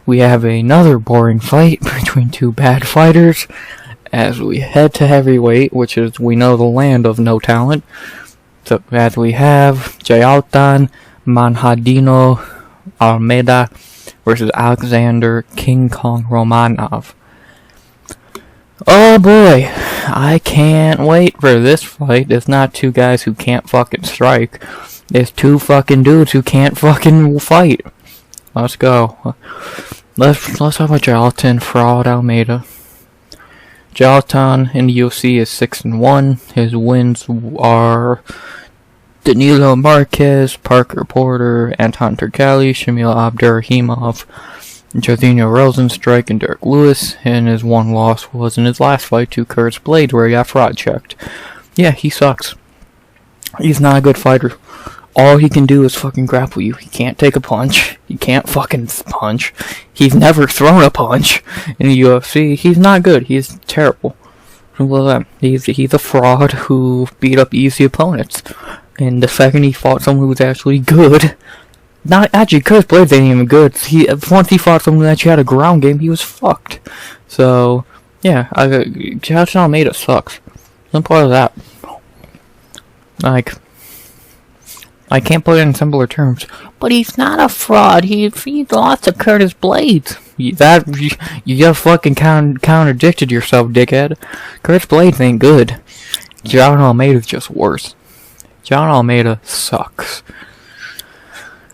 we have another boring fight between two bad fighters, as we head to heavyweight, which is, we know, the land of no talent. So, as we have Jailton Manhadino Almeida versus Alexandr King Kong Romanov. Oh boy, I can't wait for this fight. It's not two guys who can't fucking strike. It's two fucking dudes who can't fucking fight. Let's go. Let's talk about Jailton Fraud Almeida. Jailton in the UFC is 6-1. His wins are Danilo Marquez, Parker Porter, Anton Turkali, Shamil Abdurrahimov, Jorginho Rosenstrike, and Derek Lewis. And his one loss was in his last fight to Curtis Blades, where he got fraud checked. Yeah, he sucks. He's not a good fighter. All he can do is fucking grapple you. He can't take a punch. He can't fucking punch. He's never thrown a punch in the UFC. He's not good. He's terrible. He's a fraud who beat up easy opponents. And the second he fought someone who was actually good, not actually, Curtis Blades ain't even good. Once he fought someone who actually had a ground game, he was fucked. So, yeah, Jailton Almeida sucks. Simple as that. Like, I can't put it in simpler terms. But he's not a fraud. He lost to Curtis Blades. You just fucking contradicted yourself, dickhead. Curtis Blades ain't good. Jailton Almeida's just worse. Jailton Almeida sucks.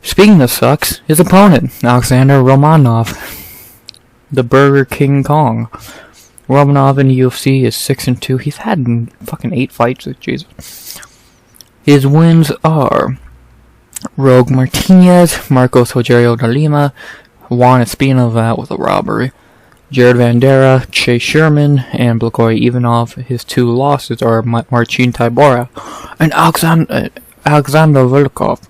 Speaking of sucks, his opponent, Alexandr Romanov, the Burger King Kong. Romanov in the UFC is 6-2. He's had fucking 8 fights. Jesus. His wins are Rogue Martinez, Marcos Rogerio de Lima, Juan Espinova with a robbery, Jared Vandera, Chase Sherman, and Blagoy Ivanov. His 2 losses are Marcin Tybura and Alexander Volkov.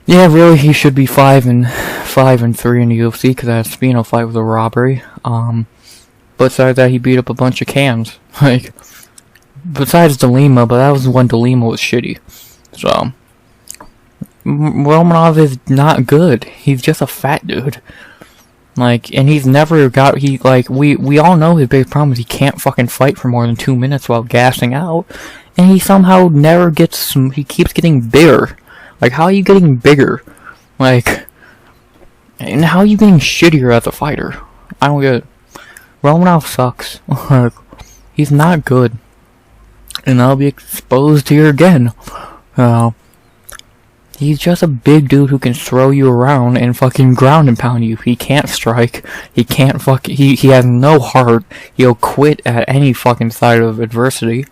Yeah, really, he should be 5-3 in the UFC because that Espino fight was a robbery. Besides that, he beat up a bunch of cams. Like, besides De Lima, but that was when De Lima was shitty. So, Romanov is not good. He's just a fat dude. Like, and he's never got, we all know his biggest problem is he can't fucking fight for more than 2 minutes while gassing out. And he somehow never gets, he keeps getting bigger. Like, how are you getting bigger? Like, and how are you getting shittier as a fighter? I don't get it. Romanov sucks. He's not good. And I'll be exposed here again. He's just a big dude who can throw you around and fucking ground and pound you. He can't strike. He can't he has no heart. He'll quit at any fucking side of adversity.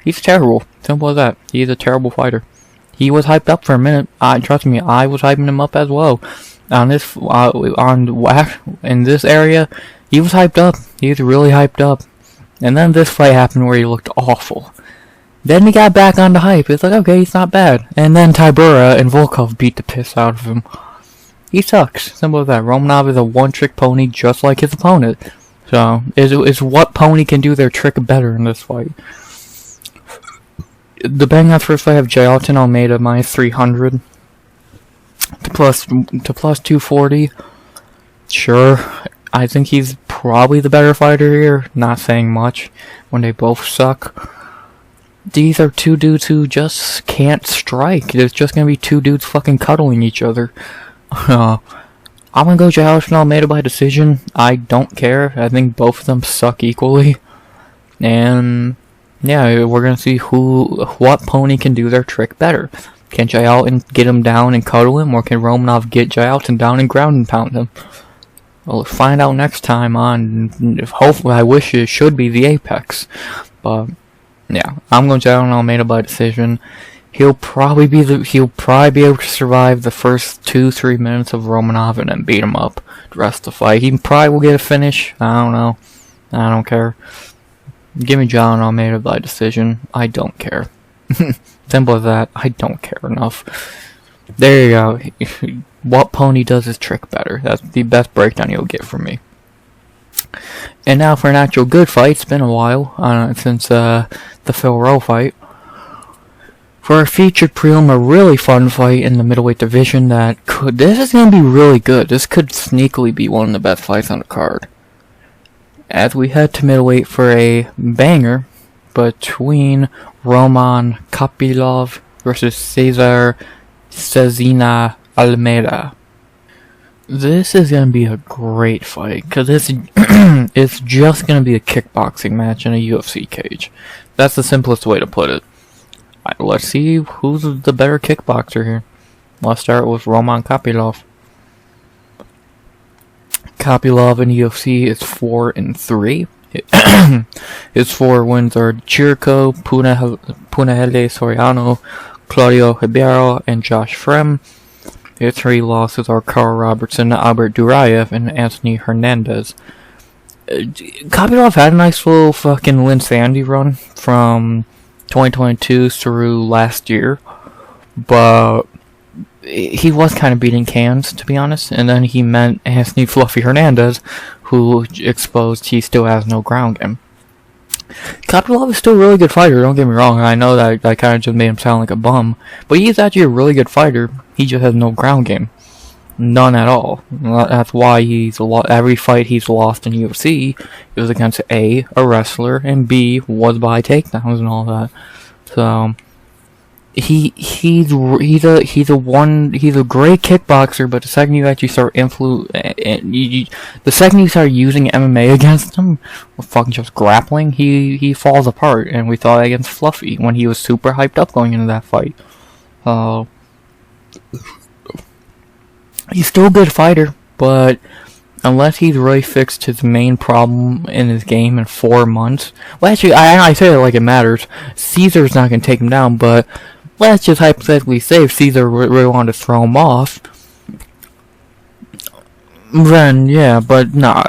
He's terrible. Simple as that. He's a terrible fighter. He was hyped up for a minute. Trust me, I was hyping him up as well. In this area, he was hyped up. He was really hyped up. And then this fight happened where he looked awful. Then he got back on the hype. It's like, okay, he's not bad. And then Tybura and Volkov beat the piss out of him. He sucks. Simple as that. Romanov is a one-trick pony just like his opponent. So, is what pony can do their trick better in this fight. The betting on first fight have Jailton Almeida minus 300 to plus 240. Sure, I think he's probably the better fighter here. Not saying much when they both suck. These are two dudes who just can't strike. There's just gonna be two dudes fucking cuddling each other. I'm gonna go Jailton Almeida by decision. I don't care. I think both of them suck equally. And yeah, we're gonna see what pony can do their trick better. Can Jailton get him down and cuddle him, or can Romanov get Jailton down and ground and pound him? We'll find out next time on. Hopefully, I wish it should be the Apex, but yeah, I'm going Jailton Almeida by decision. He'll probably be able to survive the first 2-3 minutes of Romanov and then beat him up the rest of the fight. He probably will get a finish. I don't know. I don't care. Give me Jailton Almeida by decision. I don't care. Simple as that. I don't care enough. There you go. What pony does his trick better? That's the best breakdown you'll get from me. And now for an actual good fight. It's been a while since the Phil Rowe fight. For our featured prelim, a really fun fight in the middleweight division this is going to be really good. This could sneakily be one of the best fights on the card. As we head to middleweight for a banger between Roman Kopylov versus César Almeida. This is going to be a great fight, because it's just going to be a kickboxing match in a UFC cage. That's the simplest way to put it. Let's see who's the better kickboxer here. Let's start with Roman Kopylov. Kopylov in UFC is 4-3. His 4 wins are Chirico, Punahele Soriano, Claudio Ribeiro, and Josh Frem. His 3 losses are Carl Robertson, Albert Duraev, and Anthony Hernandez. Kopylov had a nice little fucking Linsandy run from 2022 through last year, but he was kind of beating cans, to be honest, and then he met Anthony Fluffy Hernandez, who exposed he still has no ground game. Kopylov is still a really good fighter, don't get me wrong. I know that I kind of just made him sound like a bum, but he's actually a really good fighter. He just has no ground game. None at all. That's why every fight he's lost in UFC is against A, a wrestler, and B, was by takedowns and all that. So he's a great kickboxer, but the second you actually start the second you start using MMA against him, or fucking just grappling, he falls apart. And we saw that against Fluffy when he was super hyped up going into that fight. He's still a good fighter, but unless he's really fixed his main problem in his game in 4 months... Well, actually, I say it like it matters. Cesar's not going to take him down, but let's just hypothetically say if Cesar really wanted to throw him off, then yeah, but nah.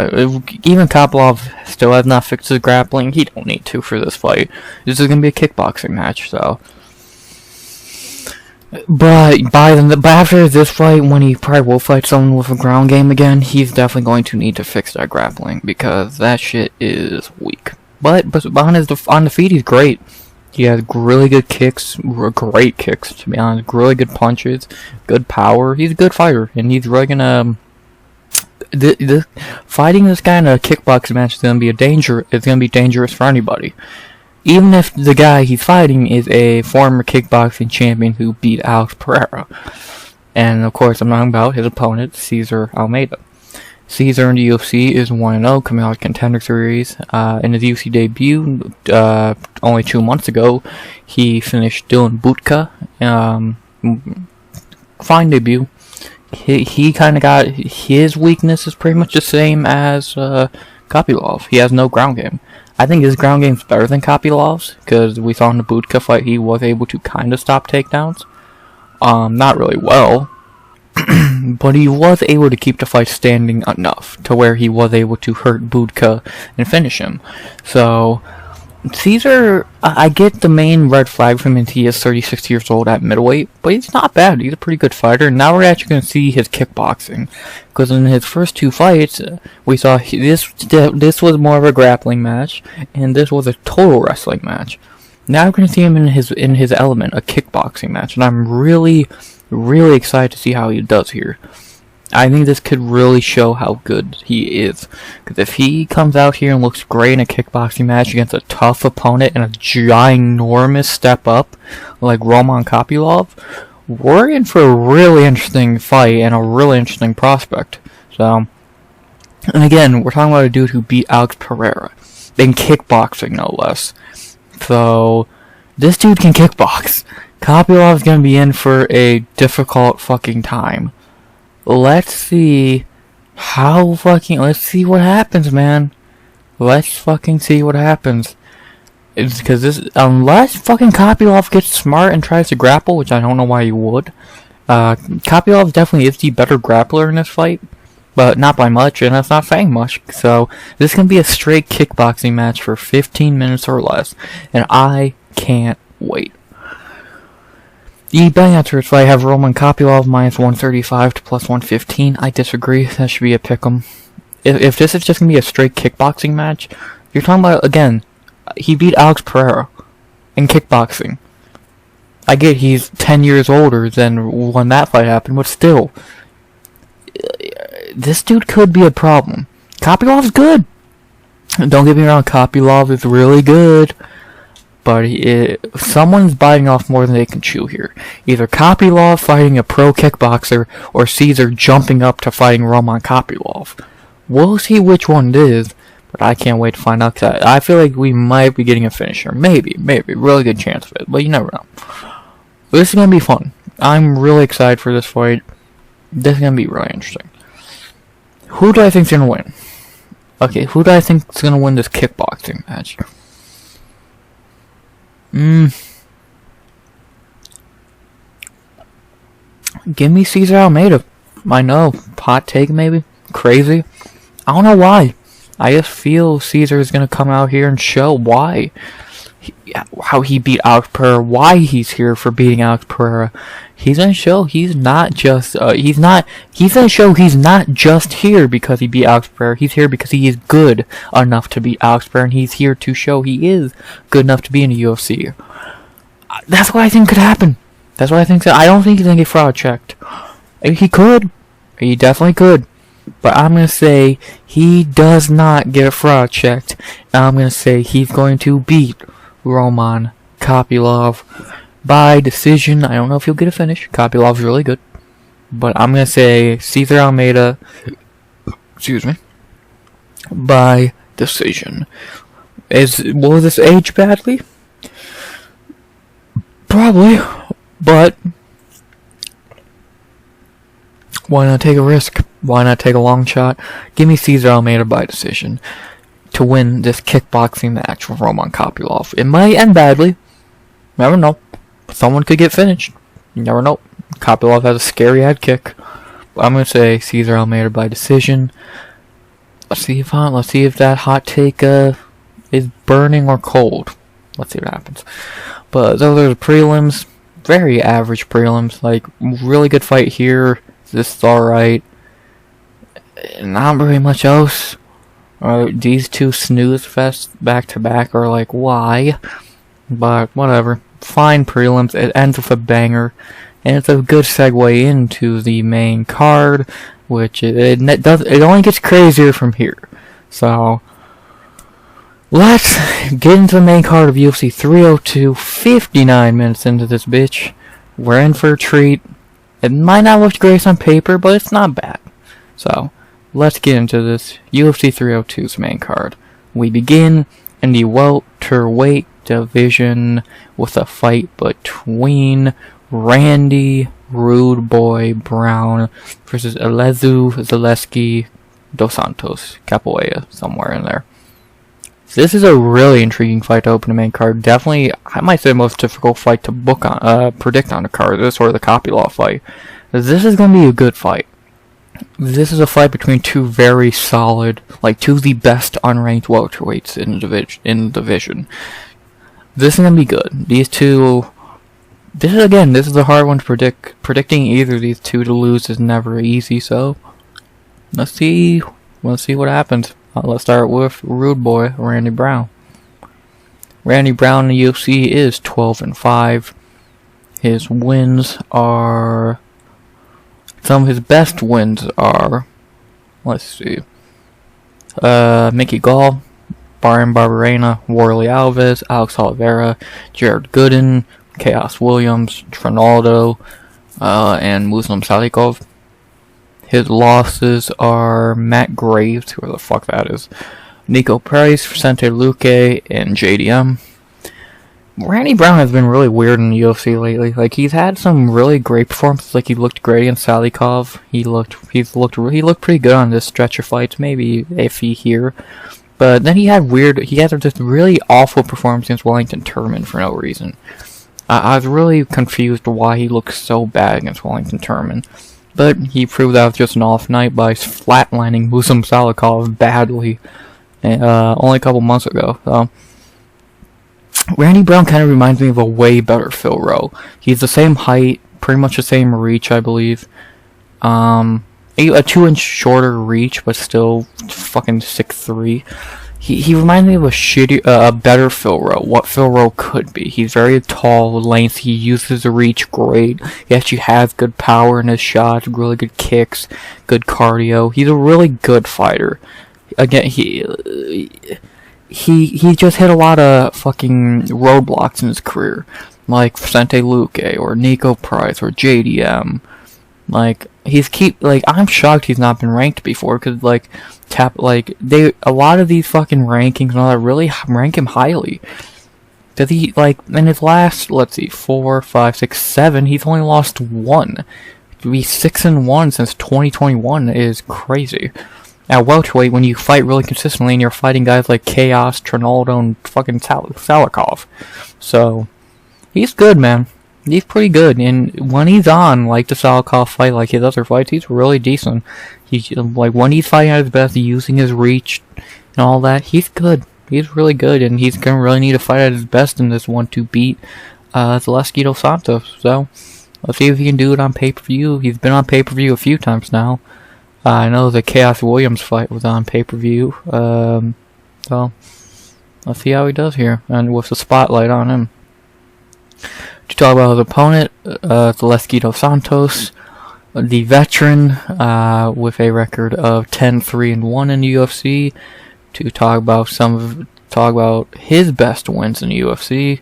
Even Kopylov still has not fixed his grappling. He don't need to for this fight. This is going to be a kickboxing match, so... But after this fight, when he probably will fight someone with a ground game again, he's definitely going to need to fix that grappling, because that shit is weak. But on the feet, he's great. He has really good kicks, great kicks, to be honest. Really good punches, good power. He's a good fighter, and he's really gonna... Fighting this guy in a kickboxing match is gonna be it's gonna be dangerous for anybody. Even if the guy he's fighting is a former kickboxing champion who beat Alex Pereira. And of course, I'm talking about his opponent, César Almeida. César in the UFC is 1-0, coming out of Contender Series. In his UFC debut, only 2 months ago, he finished Dylan Butka. Fine debut. He kind of got... His weakness is pretty much the same as Kopylov. He has no ground game. I think his ground game's better than Kopylov's, because we saw in the Budka fight he was able to kind of stop takedowns. Not really well, but he was able to keep the fight standing enough to where he was able to hurt Budka and finish him. So, César, I get the main red flag from him. He is 36 years old at middleweight, but he's not bad. He's a pretty good fighter. Now we're actually going to see his kickboxing, because in his first 2 fights, we saw this was more of a grappling match, and this was a total wrestling match. Now we're going to see him in his element, a kickboxing match, and I'm really, really excited to see how he does here. I think this could really show how good he is. Because if he comes out here and looks great in a kickboxing match against a tough opponent and a ginormous step up like Roman Kopylov, we're in for a really interesting fight and a really interesting prospect. So, and again, we're talking about a dude who beat Alex Pereira in kickboxing, no less. So, this dude can kickbox. Kopylov's gonna be in for a difficult fucking time. Let's see let's see what happens, man. Let's fucking see what happens. It's because unless fucking Kopylov gets smart and tries to grapple, which I don't know why he would. Kopylov definitely is the better grappler in this fight, but not by much, and that's not saying much. So, this can be a straight kickboxing match for 15 minutes or less, and I can't wait. The betting answers, I have Roman Kopylov minus 135 to plus 115. I disagree. That should be a pick'em. If this is just going to be a straight kickboxing match, you're talking about, again, he beat Alex Pereira in kickboxing. I get he's 10 years older than when that fight happened, but still, this dude could be a problem. Kopylov's good. Don't get me wrong, Kopylov is really good. But someone's biting off more than they can chew here. Either Kopylov fighting a pro kickboxer, or César jumping up to fighting Roman Kopylov. We'll see which one it is, but I can't wait to find out. Cause I feel like we might be getting a finisher. Maybe. Really good chance of it, but you never know. This is going to be fun. I'm really excited for this fight. This is going to be really interesting. Who do I think's going to win? Okay, who do I think is going to win this kickboxing match? Give me César Almeida. I know, hot take maybe, crazy. I don't know why. I just feel César is gonna come out here and show why, how he beat Alex Pereira, why he's here for beating Alex Pereira. He's gonna show he's not just he's gonna show he's not just here because he beat Alex Pereira. He's here because he is good enough to beat Alex Pereira, and he's here to show he is good enough to be in the UFC. That's what I think could happen. That's what I think. I don't think he's gonna get fraud checked. He could. He definitely could. But I'm gonna say he does not get fraud checked. And I'm gonna say he's going to beat Roman Kopylov by decision. I don't know if he'll get a finish. Kopylov's really good. But I'm gonna say César Almeida, excuse me, by decision. Will this age badly? Probably, but why not take a risk? Why not take a long shot? Give me César Almeida by decision to win this kickboxing match with Roman Kopylov. It might end badly. Never know. Someone could get finished. You never know. Kopylov has a scary head kick. I'm gonna say César Almeida by decision. Let's see if that hot take is burning or cold. Let's see what happens. But those are the prelims. Very average prelims. Like, really good fight here. This is alright. Not very much else. These two snooze fests back to back are like, why? But whatever. Fine prelims. It ends with a banger. And it's a good segue into the main card, which it only gets crazier from here. So, let's get into the main card of UFC 302. 59 minutes into this bitch. We're in for a treat. It might not look great on paper, but it's not bad. So, let's get into this UFC 302's main card. We begin in the welterweight division with a fight between Randy Rude Boy Brown versus Elizeu, Zaleski, Dos Santos, Capoeira, somewhere in there. So this is a really intriguing fight to open the main card. Definitely, I might say the most difficult fight to predict on the card. This or the Kopylov fight. This is going to be a good fight. This is a fight between two very solid, like two of the best unranked welterweights in the division. This is gonna be good. These two. This is a hard one to predict. Predicting either of these two to lose is never easy. So let's see. Let's see what happens. Let's start with Rude Boy Randy Brown. Randy Brown in the UFC is 12-5. His wins are. Some of his best wins are, let's see, Mickey Gall, Brian Barberena, Warley Alves, Alex Oliveira, Jared Gooden, Chaos Williams, Trinaldo, and Muslim Salikov. His losses are Matt Graves, whoever the fuck that is, Niko Price, Vicente Luque, and JDM. Randy Brown has been really weird in the UFC lately. Like, he's had some really great performances. Like, he looked great against Salikov. He looked pretty good on this stretch of fights. Maybe iffy here, but then he had this really awful performance against Wellington Turman for no reason. I was really confused why he looked so bad against Wellington Turman, but he proved that was just an off night by flatlining Muslim Salikov badly, only a couple months ago. So. Randy Brown kind of reminds me of a way better Phil Rowe. He's the same height, pretty much the same reach, I believe. A 2-inch shorter reach, but still fucking 6'3". He reminds me of a better Phil Rowe, what Phil Rowe could be. He's very tall, length, he uses the reach great. He actually has good power in his shots, really good kicks, good cardio. He's a really good fighter. Again, he just hit a lot of fucking roadblocks in his career, like Vicente Luque or Niko Price or JDM. Like, I'm shocked he's not been ranked before, because a lot of these fucking rankings and all that really rank him highly. Does he, in his last, 4, 5, 6, 7, he's only lost 1. To be 6-1 since 2021 is crazy. At welterweight, when you fight really consistently and you're fighting guys like Chaos, Trinaldo, and fucking Salikov. So, he's good, man. He's pretty good. And when he's on, like the Salikov fight, like his other fights, he's really decent. When he's fighting at his best, using his reach and all that, he's good. He's really good, and he's gonna really need to fight at his best in this one to beat Zaleski dos Santos. So, let's see if he can do it on pay-per-view. He's been on pay-per-view a few times now. I know the Chaos Williams fight was on pay-per-view, so let's see how he does here, and with the spotlight on him. To talk about his opponent, Zaleski dos Santos, the veteran, with a record of 10-3-1 in the UFC. To talk about his best wins in the UFC.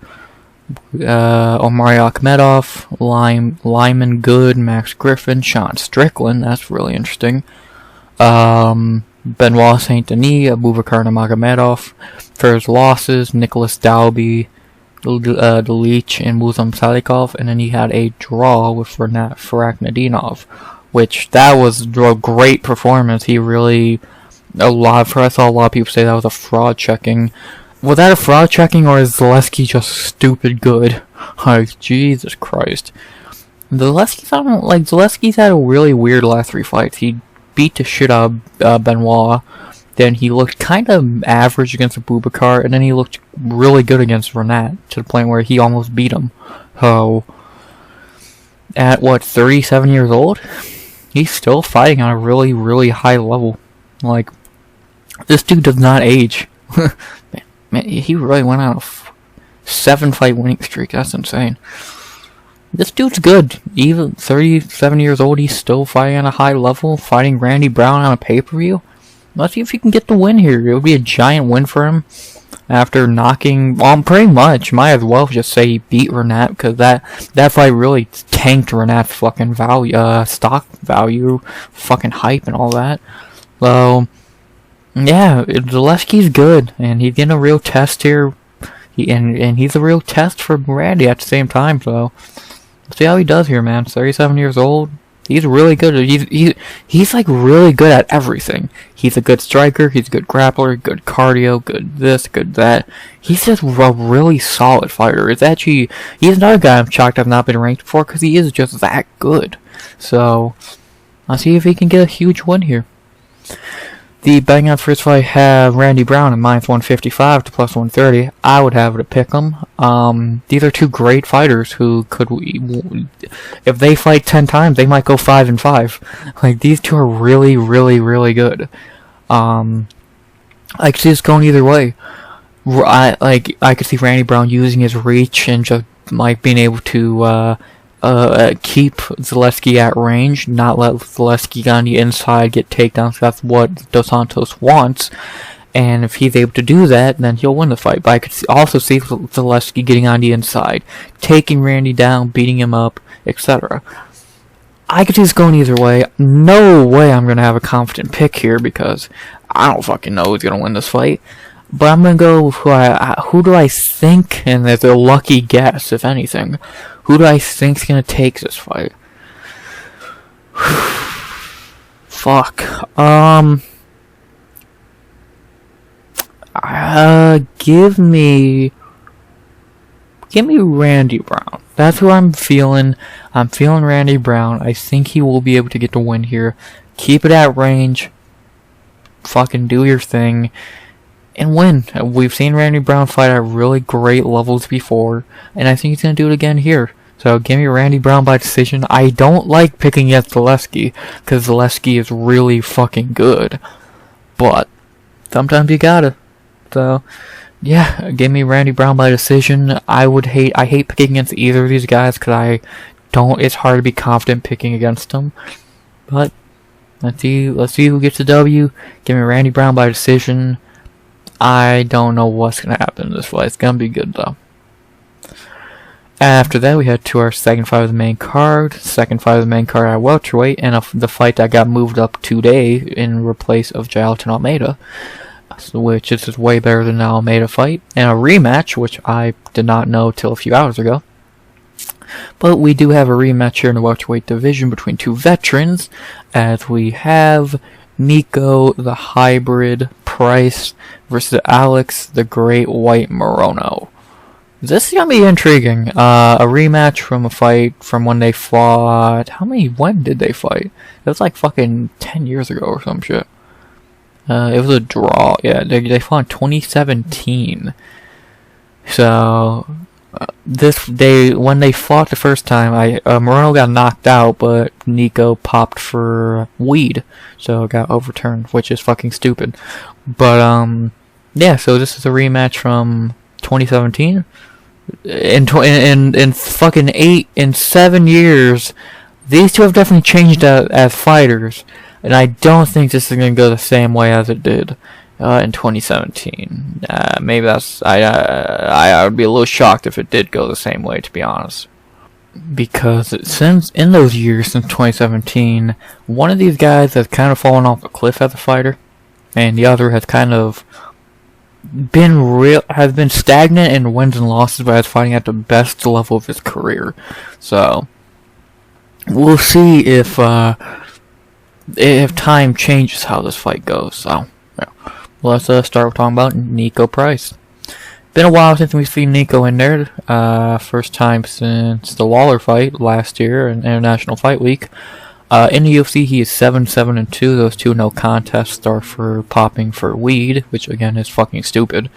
Omari Akhmedov, Lyman Good, Max Griffin, Sean Strickland, that's really interesting. Benoit Saint Denis, Abubakar Nurmagomedov. For his losses, Nicholas Dalby, the Leech, and Muslim Salikov, and then he had a draw with Farak Nadinov, which that was a great performance. I saw a lot of people say that was a fraud checking. Was that a fraud checking, or is Zaleski just stupid good? Like, Jesus Christ. Zaleski's had a really weird last 3 fights. He beat the shit out of Benoit, then he looked kind of average against Abubakar, and then he looked really good against Renat, to the point where he almost beat him. So, at 37 years old? He's still fighting on a really, really high level. Like, this dude does not age. Man, he really went on a 7-fight winning streak. That's insane. This dude's good. Even 37 years old, he's still fighting on a high level, fighting Randy Brown on a pay-per-view. Let's see if he can get the win here. It would be a giant win for him. After knocking, pretty much, might as well just say he beat Renat, because that fight really tanked Renat's fucking stock value, fucking hype and all that. So, yeah, Zaleski's good, and he's getting a real test here, and he's a real test for Randy at the same time, so let's see how he does here, man. 37 years old, he's really good. He's like really good at everything. He's a good striker, he's a good grappler, good cardio, good this, good that. He's just a really solid fighter. He's another guy I'm shocked I've not been ranked before, because he is just that good. So, Let's see if he can get a huge win here. The betting odds for this fight have Randy Brown at -155 to +130. I would have it to pick them. These are two great fighters who could, if they fight 10 times, they might go 5-5. Like, these two are really, really, really good. I could see this going either way. I could see Randy Brown using his reach and just like being able to keep Zaleski at range, not let Zaleski get on the inside, get takedowns. That's what Dos Santos wants. And if he's able to do that, then he'll win the fight. But I could also see Zaleski getting on the inside, taking Randy down, beating him up, etc. I could see this going either way. No way I'm going to have a confident pick here because I don't fucking know who's going to win this fight. But I'm going to go with who do I think, and it's a lucky guess, if anything, who do I think's going to take this fight? Fuck. Give me Randy Brown. That's who I'm feeling. I'm feeling Randy Brown. I think he will be able to get the win here. Keep it at range. Fucking do your thing. And win. We've seen Randy Brown fight at really great levels before, and I think he's going to do it again here. So give me Randy Brown by decision. I don't like picking against Zaleski, because Zaleski is really fucking good. But sometimes you gotta. So yeah, give me Randy Brown by decision. I hate picking against either of these guys, because it's hard to be confident picking against them. But let's see who gets the W. Give me Randy Brown by decision. I don't know what's going to happen in this fight. It's going to be good, though. After that, we head to our second fight of the main card. Second fight of the main card at welterweight, and the fight that got moved up today in replace of Jailton Almeida, which is way better than the Almeida fight. And a rematch, which I did not know till a few hours ago. But we do have a rematch here in the welterweight division between two veterans, as we have Niko, the hybrid Price, versus Alex, the great white Morono. This is gonna be intriguing. A rematch from a fight from when they fought. When did they fight? It was like fucking 10 years ago or some shit. It was a draw. Yeah, they fought in 2017. So when they fought the first time, Morono got knocked out, but Niko popped for weed, so it got overturned, which is fucking stupid. But yeah, so this is a rematch from 2017. In fucking 7 years, these two have definitely changed as fighters, and I don't think this is gonna go the same way as it did in 2017. Maybe I would be a little shocked if it did go the same way, to be honest. Because since 2017, one of these guys has kind of fallen off a cliff as a fighter, and the other has kind of been stagnant in wins and losses, but is fighting at the best level of his career. So we'll see if time changes how this fight goes. So yeah. Let's start with talking about Niko Price. Been a while since we've seen Niko in there. First time since the Lawler fight last year in International Fight Week. In the UFC, he is 7-7-2. Those two no contests are for popping for weed, which again is fucking stupid,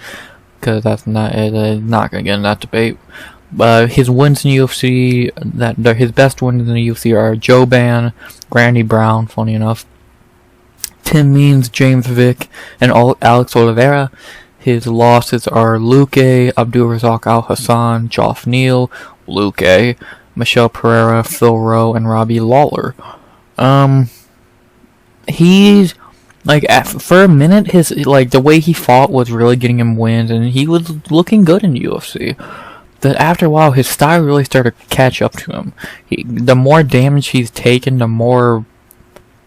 because that's not going to get in that debate. His wins in the UFC, his best wins in the UFC are Joe Ban, Randy Brown, funny enough, Tim Means, James Vick, and Alex Oliveira. His losses are Luque, Abdulrazak Al Hassan, Geoff Neal, Luque, Michel Pereira, Phil Rowe, and Robbie Lawler. He's for a minute, the way he fought was really getting him wins, and he was looking good in the UFC. But after a while, his style really started to catch up to him. The more damage he's taken, the more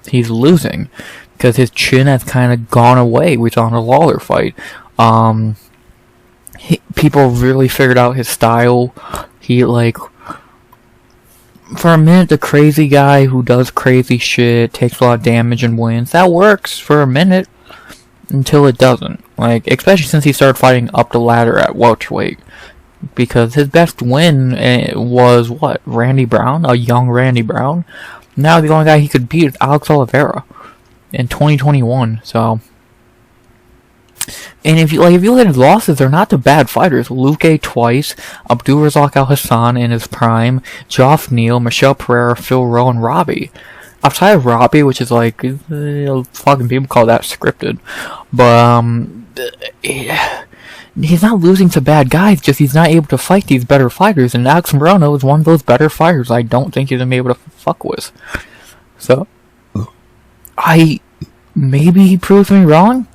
he's losing, because his chin has kind of gone away. We saw in the Lawler fight. People really figured out his style. For a minute, the crazy guy who does crazy shit, takes a lot of damage and wins, that works for a minute, until it doesn't. Especially since he started fighting up the ladder at welterweight. Because his best win was, Randy Brown? A young Randy Brown? Now the only guy he could beat is Alex Oliveira in 2021. So, and if you look at his losses, they're not the bad fighters. Luque twice, Abdulrazak Al Hassan in his prime, Geoff Neal, Michel Pereira, Phil Rowe, and Robbie. Outside of Robbie, which is like fucking people call that scripted, but he's not losing to bad guys. Just he's not able to fight these better fighters, and Alex Morono is one of those better fighters. I don't think he's gonna be able to fuck with. So, maybe he proves me wrong.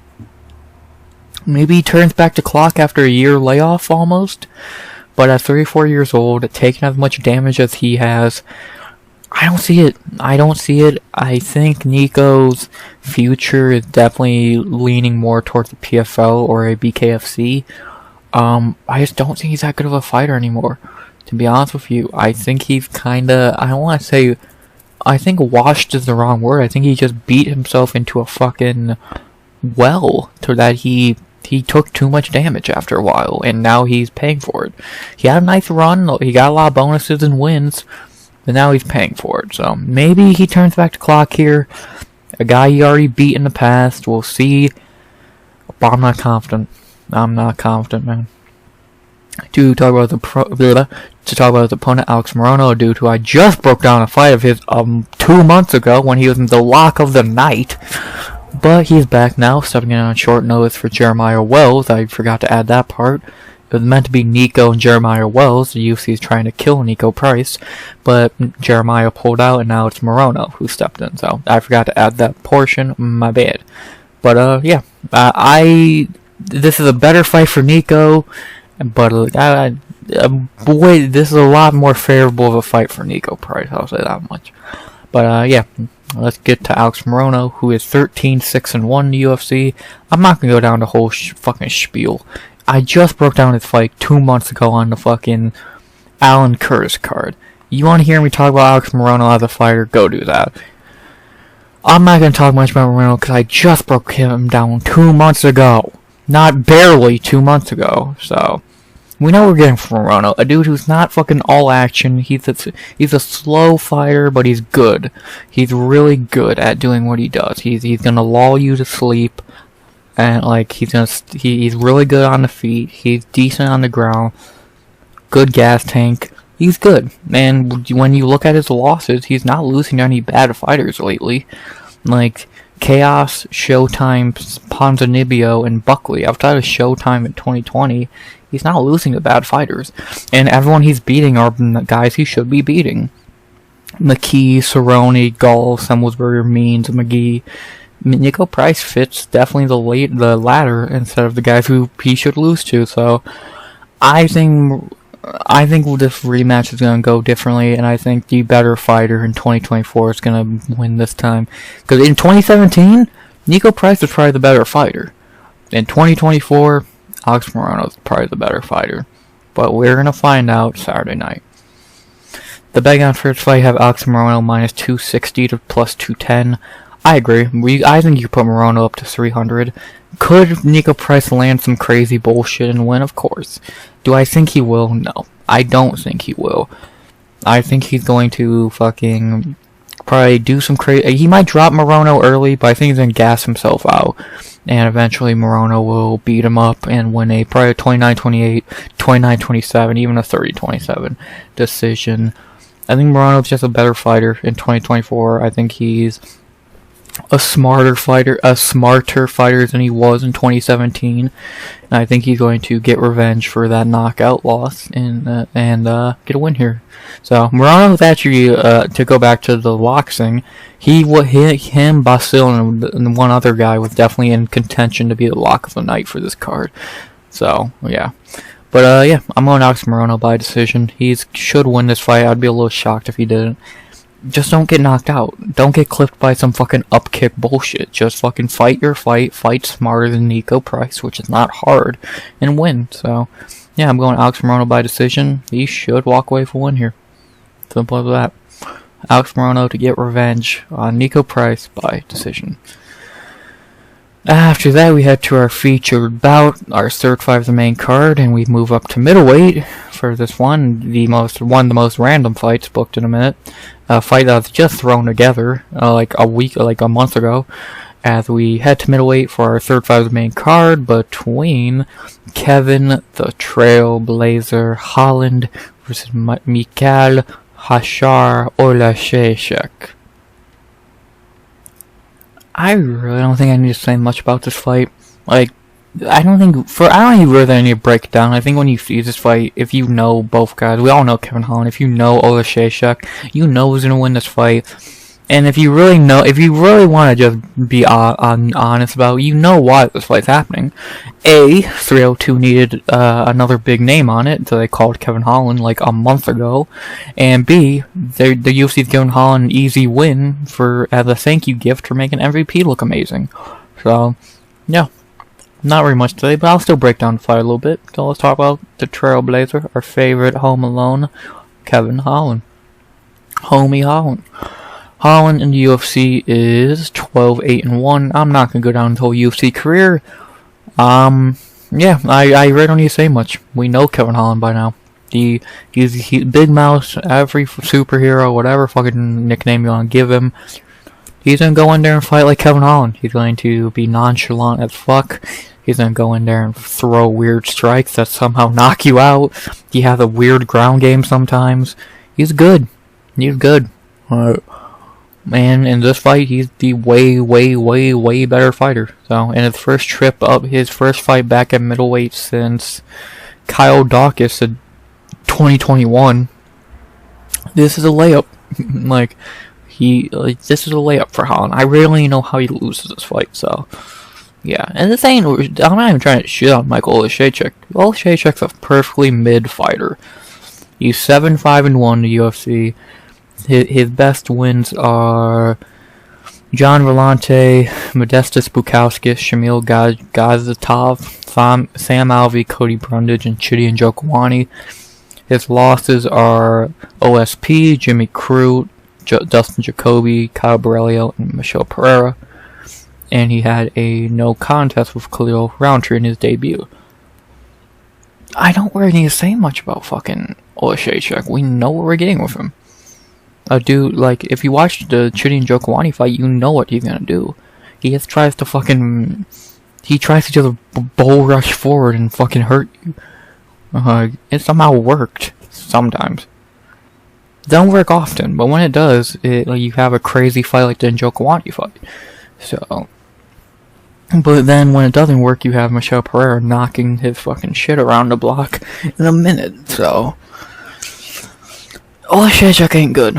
Maybe he turns back the clock after a year layoff almost. But at 34 years old, taking as much damage as he has, I don't see it. I think Niko's future is definitely leaning more towards the PFL or a BKFC. I just don't think he's that good of a fighter anymore. To be honest with you, I think he's kinda, I don't want to say, I think washed is the wrong word. I think he just beat himself into a fucking well to that he took too much damage after a while, and now he's paying for it. He had a nice run, he got a lot of bonuses and wins, but now he's paying for it. So maybe he turns back the clock here. A guy he already beat in the past. We'll see. But I'm not confident. I'm not confident, man. To talk about his opponent, Alex Morono, a dude who I just broke down a fight of his 2 months ago when he was in the lock of the night. But he's back now, stepping in on short notice for Jeremiah Wells. I forgot to add that part. It was meant to be Niko and Jeremiah Wells. The UFC is trying to kill Niko Price, but Jeremiah pulled out, and now it's Morono who stepped in. So I forgot to add that portion. My bad. But yeah, this is a better fight for Niko, but boy, this is a lot more favorable of a fight for Niko Price. I'll say that much. But yeah. Let's get to Alex Morono, who is 13-6-1 in the UFC. I'm not gonna go down the whole fucking spiel. I just broke down his fight 2 months ago on the fucking Alan Curtis card. You want to hear me talk about Alex Morono as a fighter? Go do that. I'm not gonna talk much about Morono because I just broke him down 2 months ago. Not barely 2 months ago. So we know we're getting from Morono, a dude who's not fucking all action. He's a slow fighter, but he's good. He's really good at doing what he does. He's gonna lull you to sleep, and like he's really good on the feet. He's decent on the ground. Good gas tank. He's good. And when you look at his losses, he's not losing to any bad fighters lately. Like Chaos, Showtime, Ponzinibbio, and Buckley. Outside of Showtime in 2020, he's not losing to bad fighters. And everyone he's beating are guys he should be beating. McKee, Cerrone, Gall, Semelsberger, Means, McGee. Niko Price fits definitely the latter instead of the guys who he should lose to. So I think this rematch is going to go differently, and I think the better fighter in 2024 is going to win this time. Because in 2017, Niko Price was probably the better fighter. In 2024, Alex Morono is probably the better fighter. But we're going to find out Saturday night. The betting on first fight have Alex Morono minus 260 to plus 210. I agree. I think you put Morono up to 300. Could Niko Price land some crazy bullshit and win? Of course. Do I think he will? No. I don't think he will. I think he's going to fucking probably do some crazy... He might drop Morono early, but I think he's going to gas himself out. And eventually Morono will beat him up and win a probably 29-28, 29-27, even a 30-27 decision. I think Morono's just a better fighter in 2024. I think he's a smarter fighter than he was in 2017, and I think he's going to get revenge for that knockout loss and get a win here. So Morono, actually, to go back to the boxing, him, Bassil, and one other guy was definitely in contention to be the lock of the night for this card. So yeah. But yeah, I'm on Alex Morono by decision. He should win this fight. I'd be a little shocked if he didn't. Just don't get knocked out. Don't get clipped by some fucking upkick bullshit. Just fucking fight your fight. Fight smarter than Niko Price, which is not hard, and win. So, yeah, I'm going Alex Morono by decision. He should walk away for one here. Simple as that. Alex Morono to get revenge on Niko Price by decision. After that, we head to our featured bout, our third fight of the main card, and we move up to middleweight for this one, one of the most random fights booked in a minute. A fight that was just thrown together like a month ago, as we head to middleweight for our third fight of the main card between Kevin the Trailblazer Holland versus Michał Oleksiejczuk. I really don't think I need to say much about this fight. Like, I don't even really need to break it down. I think when you see this fight, if you know both guys, we all know Kevin Holland. If you know Oleksiejczuk, you know who's gonna win this fight. And if you really want to just be honest about it, you know why this fight's happening. A, 302 needed another big name on it, so they called Kevin Holland like a month ago. And B, the UFC's giving Holland an easy win as a thank you gift for making MVP look amazing. So, yeah, not very much to say, but I'll still break down the fight a little bit. So let's talk about the Trailblazer, our favorite home alone, Kevin Holland. Homie Holland. Holland in the UFC is 12-8-1. I'm not gonna go down his whole UFC career. Yeah, I really don't need to say much. We know Kevin Holland by now. He's Big Mouth, every superhero, whatever fucking nickname you want to give him. He's gonna go in there and fight like Kevin Holland. He's going to be nonchalant as fuck. He's gonna go in there and throw weird strikes that somehow knock you out. He has a weird ground game sometimes. He's good. He's good. And in this fight, he's the way better fighter. So, in his first trip up, his first fight back at middleweight since Kyle Dawkins in 2021, this is a layup. This is a layup for Holland. I really know how he loses this fight, so, yeah. And this ain't, I'm not even trying to shit on Michał Oleksiejczuk. Oleksiejczuk's a perfectly mid fighter. He's 7-5-1 in the UFC. His best wins are John Volante, Modestas Bukauskas, Shamil Gazatov, Sam Alvey, Cody Brundage, and Chidi Njokuani. His losses are OSP, Jimmy Crute, Dustin Jacoby, Kyle Borrello, and Michelle Pereira. And he had a no contest with Khalil Roundtree in his debut. I don't really need to say much about fucking Oleksiejczuk. We know what we're getting with him. A dude, like, if you watch the Chidi Njokuani fight, you know what he's gonna do. He just tries to just bull rush forward and fucking hurt you. It somehow worked. Sometimes. Don't work often, but when it does, you have a crazy fight like the Njokuani fight. So, but then when it doesn't work, you have Michelle Pereira knocking his fucking shit around the block in a minute, so. Oleksiejczuk ain't good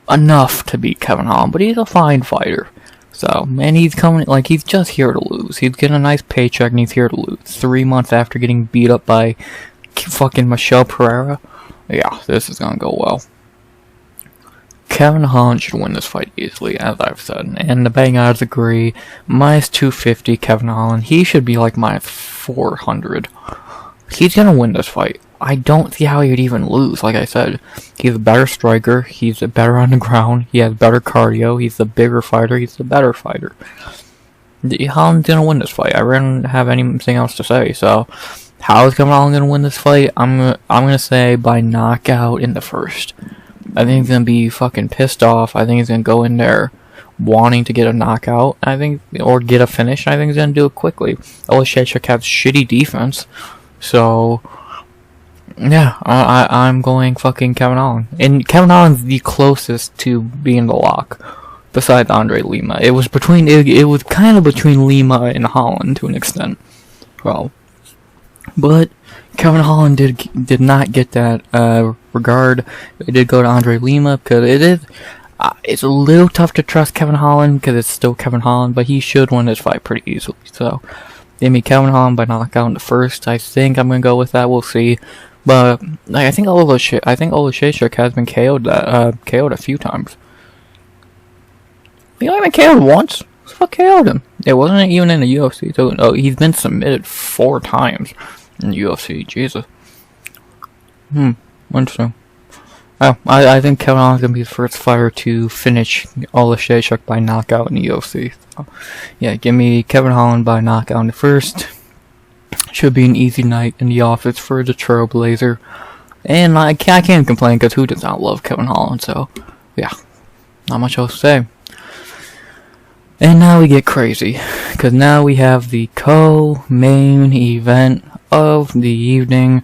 enough to beat Kevin Holland, but he's a fine fighter. So, and he's coming, he's just here to lose. He's getting a nice paycheck and he's here to lose. 3 months after getting beat up by fucking Michelle Pereira. Yeah, this is gonna go well. Kevin Holland should win this fight easily, as I've said. And the betting odds agree. Minus 250, Kevin Holland. He should be like minus 400. He's gonna win this fight. I don't see how he would even lose, like I said. He's a better striker, he's better on the ground, he has better cardio, he's the bigger fighter, he's the better fighter. Holland's gonna win this fight. I really don't have anything else to say, so how is Kevin Holland gonna win this fight? I'm gonna say by knockout in the first. I think he's gonna be fucking pissed off. I think he's gonna go in there wanting to get a knockout, or get a finish. I think he's gonna do it quickly. Oleksiejczuk has shitty defense, so yeah, I'm going fucking Kevin Holland. And Kevin Holland's the closest to being the lock, besides André Lima. It was kind of between Lima and Holland to an extent. Well, but Kevin Holland did not get that regard. It did go to André Lima because it's a little tough to trust Kevin Holland because it's still Kevin Holland, but he should win this fight pretty easily. So, give me Kevin Holland by knockout in the first. I think I'm gonna go with that. We'll see. But I think Oleksiejczuk has been KO'd a few times. He only been KO'd once. What KO'd him? It wasn't even in the UFC. So, he's been submitted 4 times in the UFC. Jesus. Interesting. Oh, I think Kevin Holland's gonna be the first fighter to finish Oleksiejczuk by knockout in the UFC. So, yeah, give me Kevin Holland by knockout in the first. Should be an easy night in the office for the Trailblazer. And I can't complain, because who does not love Kevin Holland? So, yeah, not much else to say. And now we get crazy, because now we have the co-main event of the evening.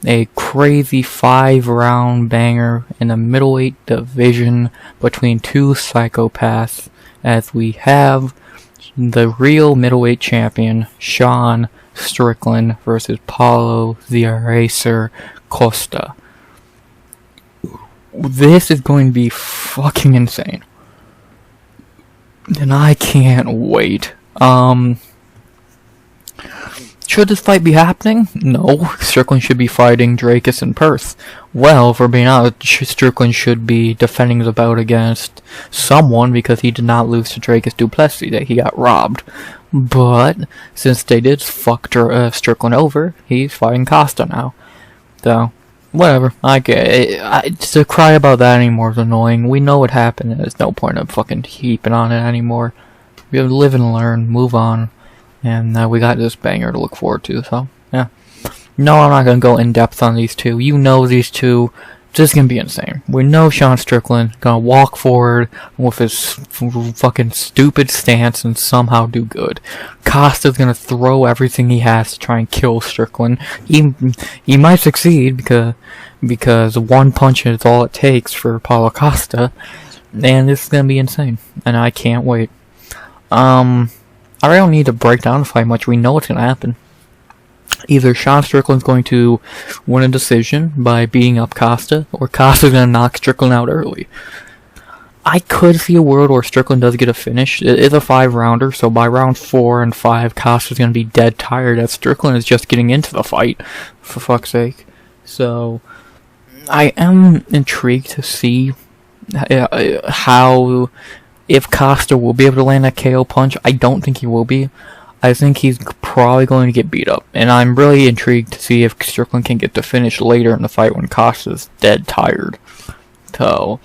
A crazy 5-round banger in the middleweight division between two psychopaths, as we have the real middleweight champion, Sean Strickland, versus Paulo the Eraser Costa. This is going to be fucking insane. And I can't wait. Should this fight be happening? No. Strickland should be fighting Drakus in Perth. Well, for being honest, Strickland should be defending the bout against someone, because he did not lose to Drakus Duplessis, that he got robbed. But since they did fuck Strickland over, he's fighting Costa now. So, whatever. I get it. To cry about that anymore is annoying. We know what happened, and there's no point of fucking heaping on it anymore. We have to live and learn, move on. And we got this banger to look forward to, so, yeah. No, I'm not gonna go in depth on these two. You know these two. This is gonna be insane. We know Sean Strickland gonna walk forward with his fucking stupid stance and somehow do good. Costa's gonna throw everything he has to try and kill Strickland. He might succeed because one punch is all it takes for Paulo Costa. And this is gonna be insane. And I can't wait. I really don't need to break down the fight much. We know what's going to happen. Either Sean Strickland's going to win a decision by beating up Costa, or Costa's going to knock Strickland out early. I could see a world where Strickland does get a finish. It is a 5-rounder, so by round 4 and 5, Costa's going to be dead tired, as Strickland is just getting into the fight, for fuck's sake. So, I am intrigued to see how... If Costa will be able to land that KO punch. I don't think he will be. I think he's probably going to get beat up. And I'm really intrigued to see if Strickland can get the finish later in the fight when Costa's dead tired. So,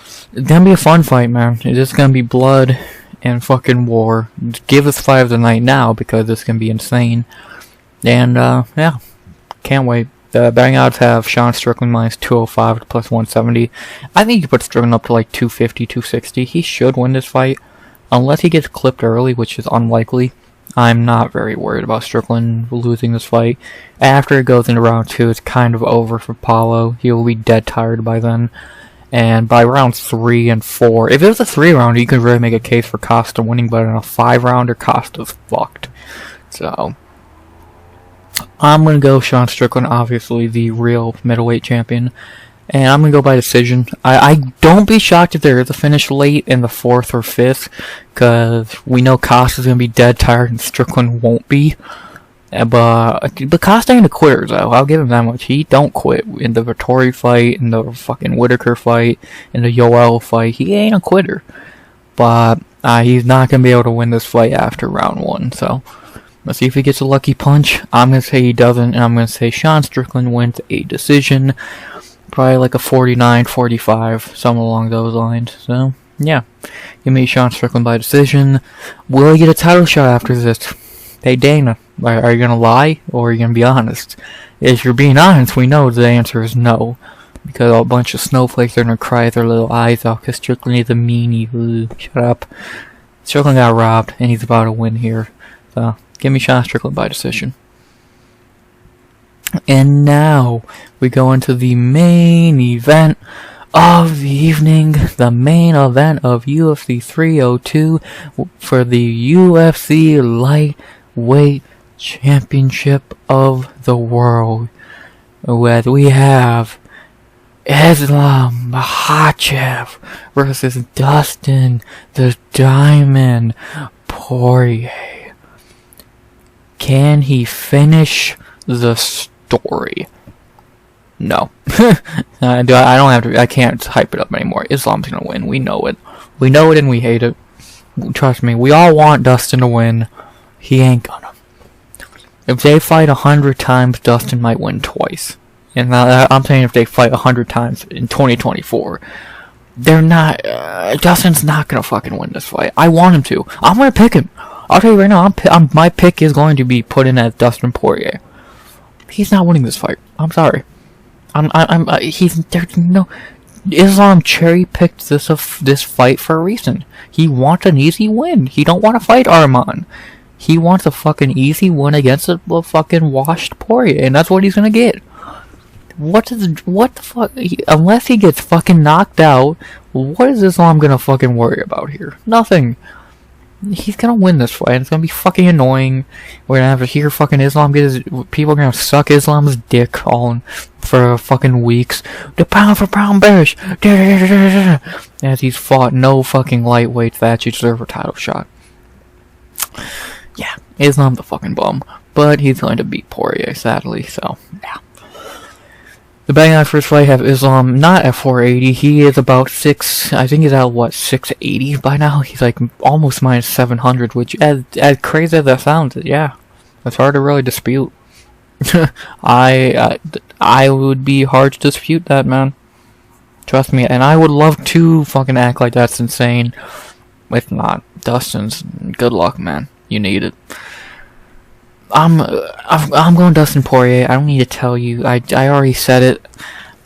it's going to be a fun fight, man. It's just going to be blood and fucking war. Give us fight of the night now, because it's going to be insane. And, yeah. Can't wait. The betting odds have Sean Strickland minus 205 to plus 170. I think you put Strickland up to like 250, 260. He should win this fight. Unless he gets clipped early, which is unlikely. I'm not very worried about Strickland losing this fight. After it goes into round 2, it's kind of over for Paulo. He will be dead tired by then. And by round 3 and 4, if it was a 3-rounder, you could really make a case for Costa winning, but in a 5-rounder, Costa's fucked. So... I'm going to go Sean Strickland, obviously the real middleweight champion. And I'm going to go by decision. I don't be shocked if there is a finish late in the 4th or 5th. Because we know Costa's going to be dead tired and Strickland won't be. But Costa ain't a quitter, though. I'll give him that much. He don't quit. In the Vittori fight, in the fucking Whitaker fight, in the Yoel fight, he ain't a quitter. But he's not going to be able to win this fight after round 1, so... Let's see if he gets a lucky punch. I'm going to say he doesn't, and I'm going to say Sean Strickland wins a decision. Probably like a 49-45, something along those lines. So, yeah. Give me Sean Strickland by decision. Will he get a title shot after this? Hey, Dana, are you going to lie, or are you going to be honest? If you're being honest, we know the answer is no. Because a bunch of snowflakes are going to cry their little eyes out, because Strickland is a meanie. Ugh, shut up. Strickland got robbed, and he's about to win here. So... Give me Sean Strickland by decision. And now, we go into the main event of the evening. The main event of UFC 302 for the UFC Lightweight Championship of the World. Where we have Islam Makhachev versus Dustin the Diamond Poirier. Can he finish the story? No. I don't have to. I can't hype it up anymore. Islam's gonna win. We know it. We know it and we hate it. Trust me. We all want Dustin to win. He ain't gonna. If they fight 100 times, Dustin might win twice. And I'm saying if they fight 100 times in 2024, they're not. Dustin's not gonna fucking win this fight. I want him to. I'm gonna pick him. I'll tell you right now. My pick is going to be put in as Dustin Poirier. He's not winning this fight. I'm sorry. There's no. Islam cherry picked this fight for a reason. He wants an easy win. He don't want to fight Arman. He wants a fucking easy win against a fucking washed Poirier, and that's what he's gonna get. What the fuck? Unless he gets fucking knocked out, what is Islam gonna fucking worry about here? Nothing. He's gonna win this fight, and it's gonna be fucking annoying. We're gonna have to hear fucking Islam get his. People are gonna suck Islam's dick all for fucking weeks. The pound for pound bearish. As he's fought no fucking lightweights that actually deserve a title shot. Yeah, Islam's a fucking bum. But he's going to beat Poirier, sadly, so, yeah. The betting odds for this fight have Islam not at 480. He is about 6. I think he's at what 680 by now. He's like almost minus 700, which as crazy as that sounds, yeah, it's hard to really dispute. I would be hard to dispute that, man. Trust me, and I would love to fucking act like that's insane. If not, Dustin's good luck, man. You need it. I'm going Dustin Poirier. I don't need to tell you. I already said it.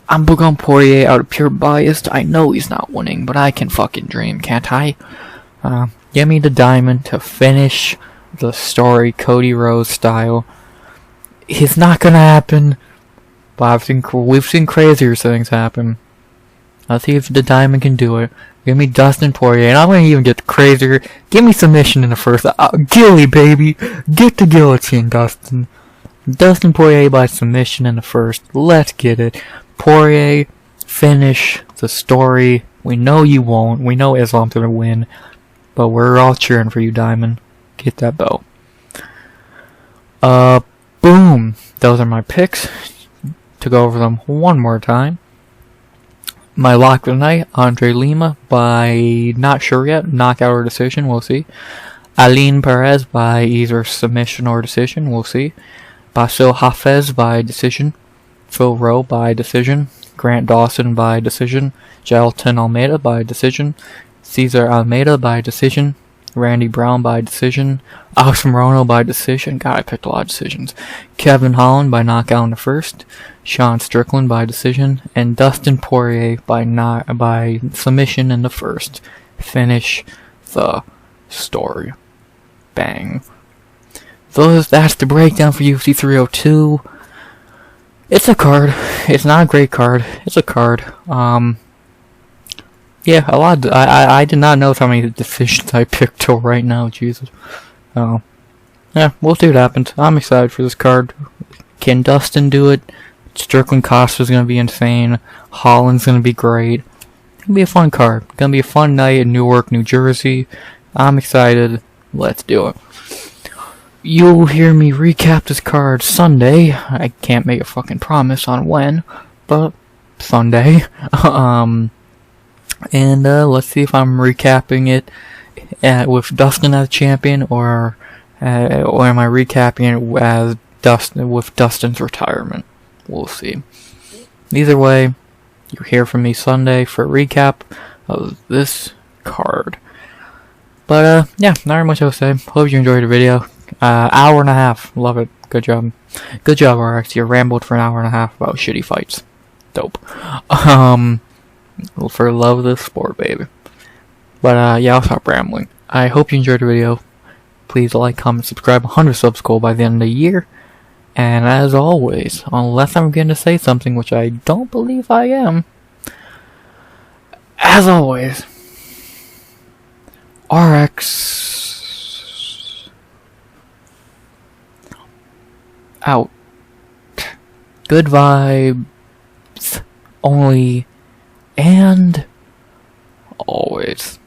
I'm going Poirier out of pure bias. I know he's not winning, but I can fucking dream, can't I? Give me the diamond to finish the story, Cody Rhodes style. It's not gonna happen, but we've seen crazier things happen. Let's see if the diamond can do it. Give me Dustin Poirier, and I'm gonna even get crazier. Give me submission in the first. Gilly, baby! Get the guillotine, Dustin. Dustin Poirier by submission in the first. Let's get it. Poirier, finish the story. We know you won't. We know Islam's gonna win. But we're all cheering for you, Diamond. Get that belt. Boom! Those are my picks. To go over them one more time. My lock of the night, André Lima by, not sure yet, knockout or decision, we'll see. Ailin Perez by either submission or decision, we'll see. Bassil Hafez by decision. Rowe by decision. Grant Dawson by decision. Jailton Almeida by decision. César Almeida by decision. Randy Brown by decision. Morono by decision. God, I picked a lot of decisions. Kevin Holland by knockout in the first. Strickland by decision. And Dustin Poirier by submission in the first. Finish the story. Bang. That's the breakdown for UFC 302. It's a card. It's not a great card. It's a card. Yeah, a lot. I did not know how many decisions I picked till right now. Jesus. Yeah, we'll see what happens. I'm excited for this card. Can Dustin do it? Strickland Costa's gonna be insane. Holland's gonna be great. It's gonna be a fun card. It's gonna be a fun night in Newark, New Jersey. I'm excited. Let's do it. You'll hear me recap this card Sunday. I can't make a fucking promise on when, but Sunday. And let's see if I'm recapping it with Dustin as champion, or am I recapping it as Dustin's retirement? We'll see. Either way, you'll hear from me Sunday for a recap of this card. But yeah, not very much else to say. Hope you enjoyed the video. Hour and a half. Love it. Good job. Good job, RX. You rambled for an hour and a half about shitty fights. Dope. For love of this sport, baby. But yeah, I'll stop rambling. I hope you enjoyed the video. Please like, comment, subscribe. 100 subs goal by the end of the year. And as always, unless I'm going to say something, which I don't believe I am, as always, RX out. Good vibes only, and always.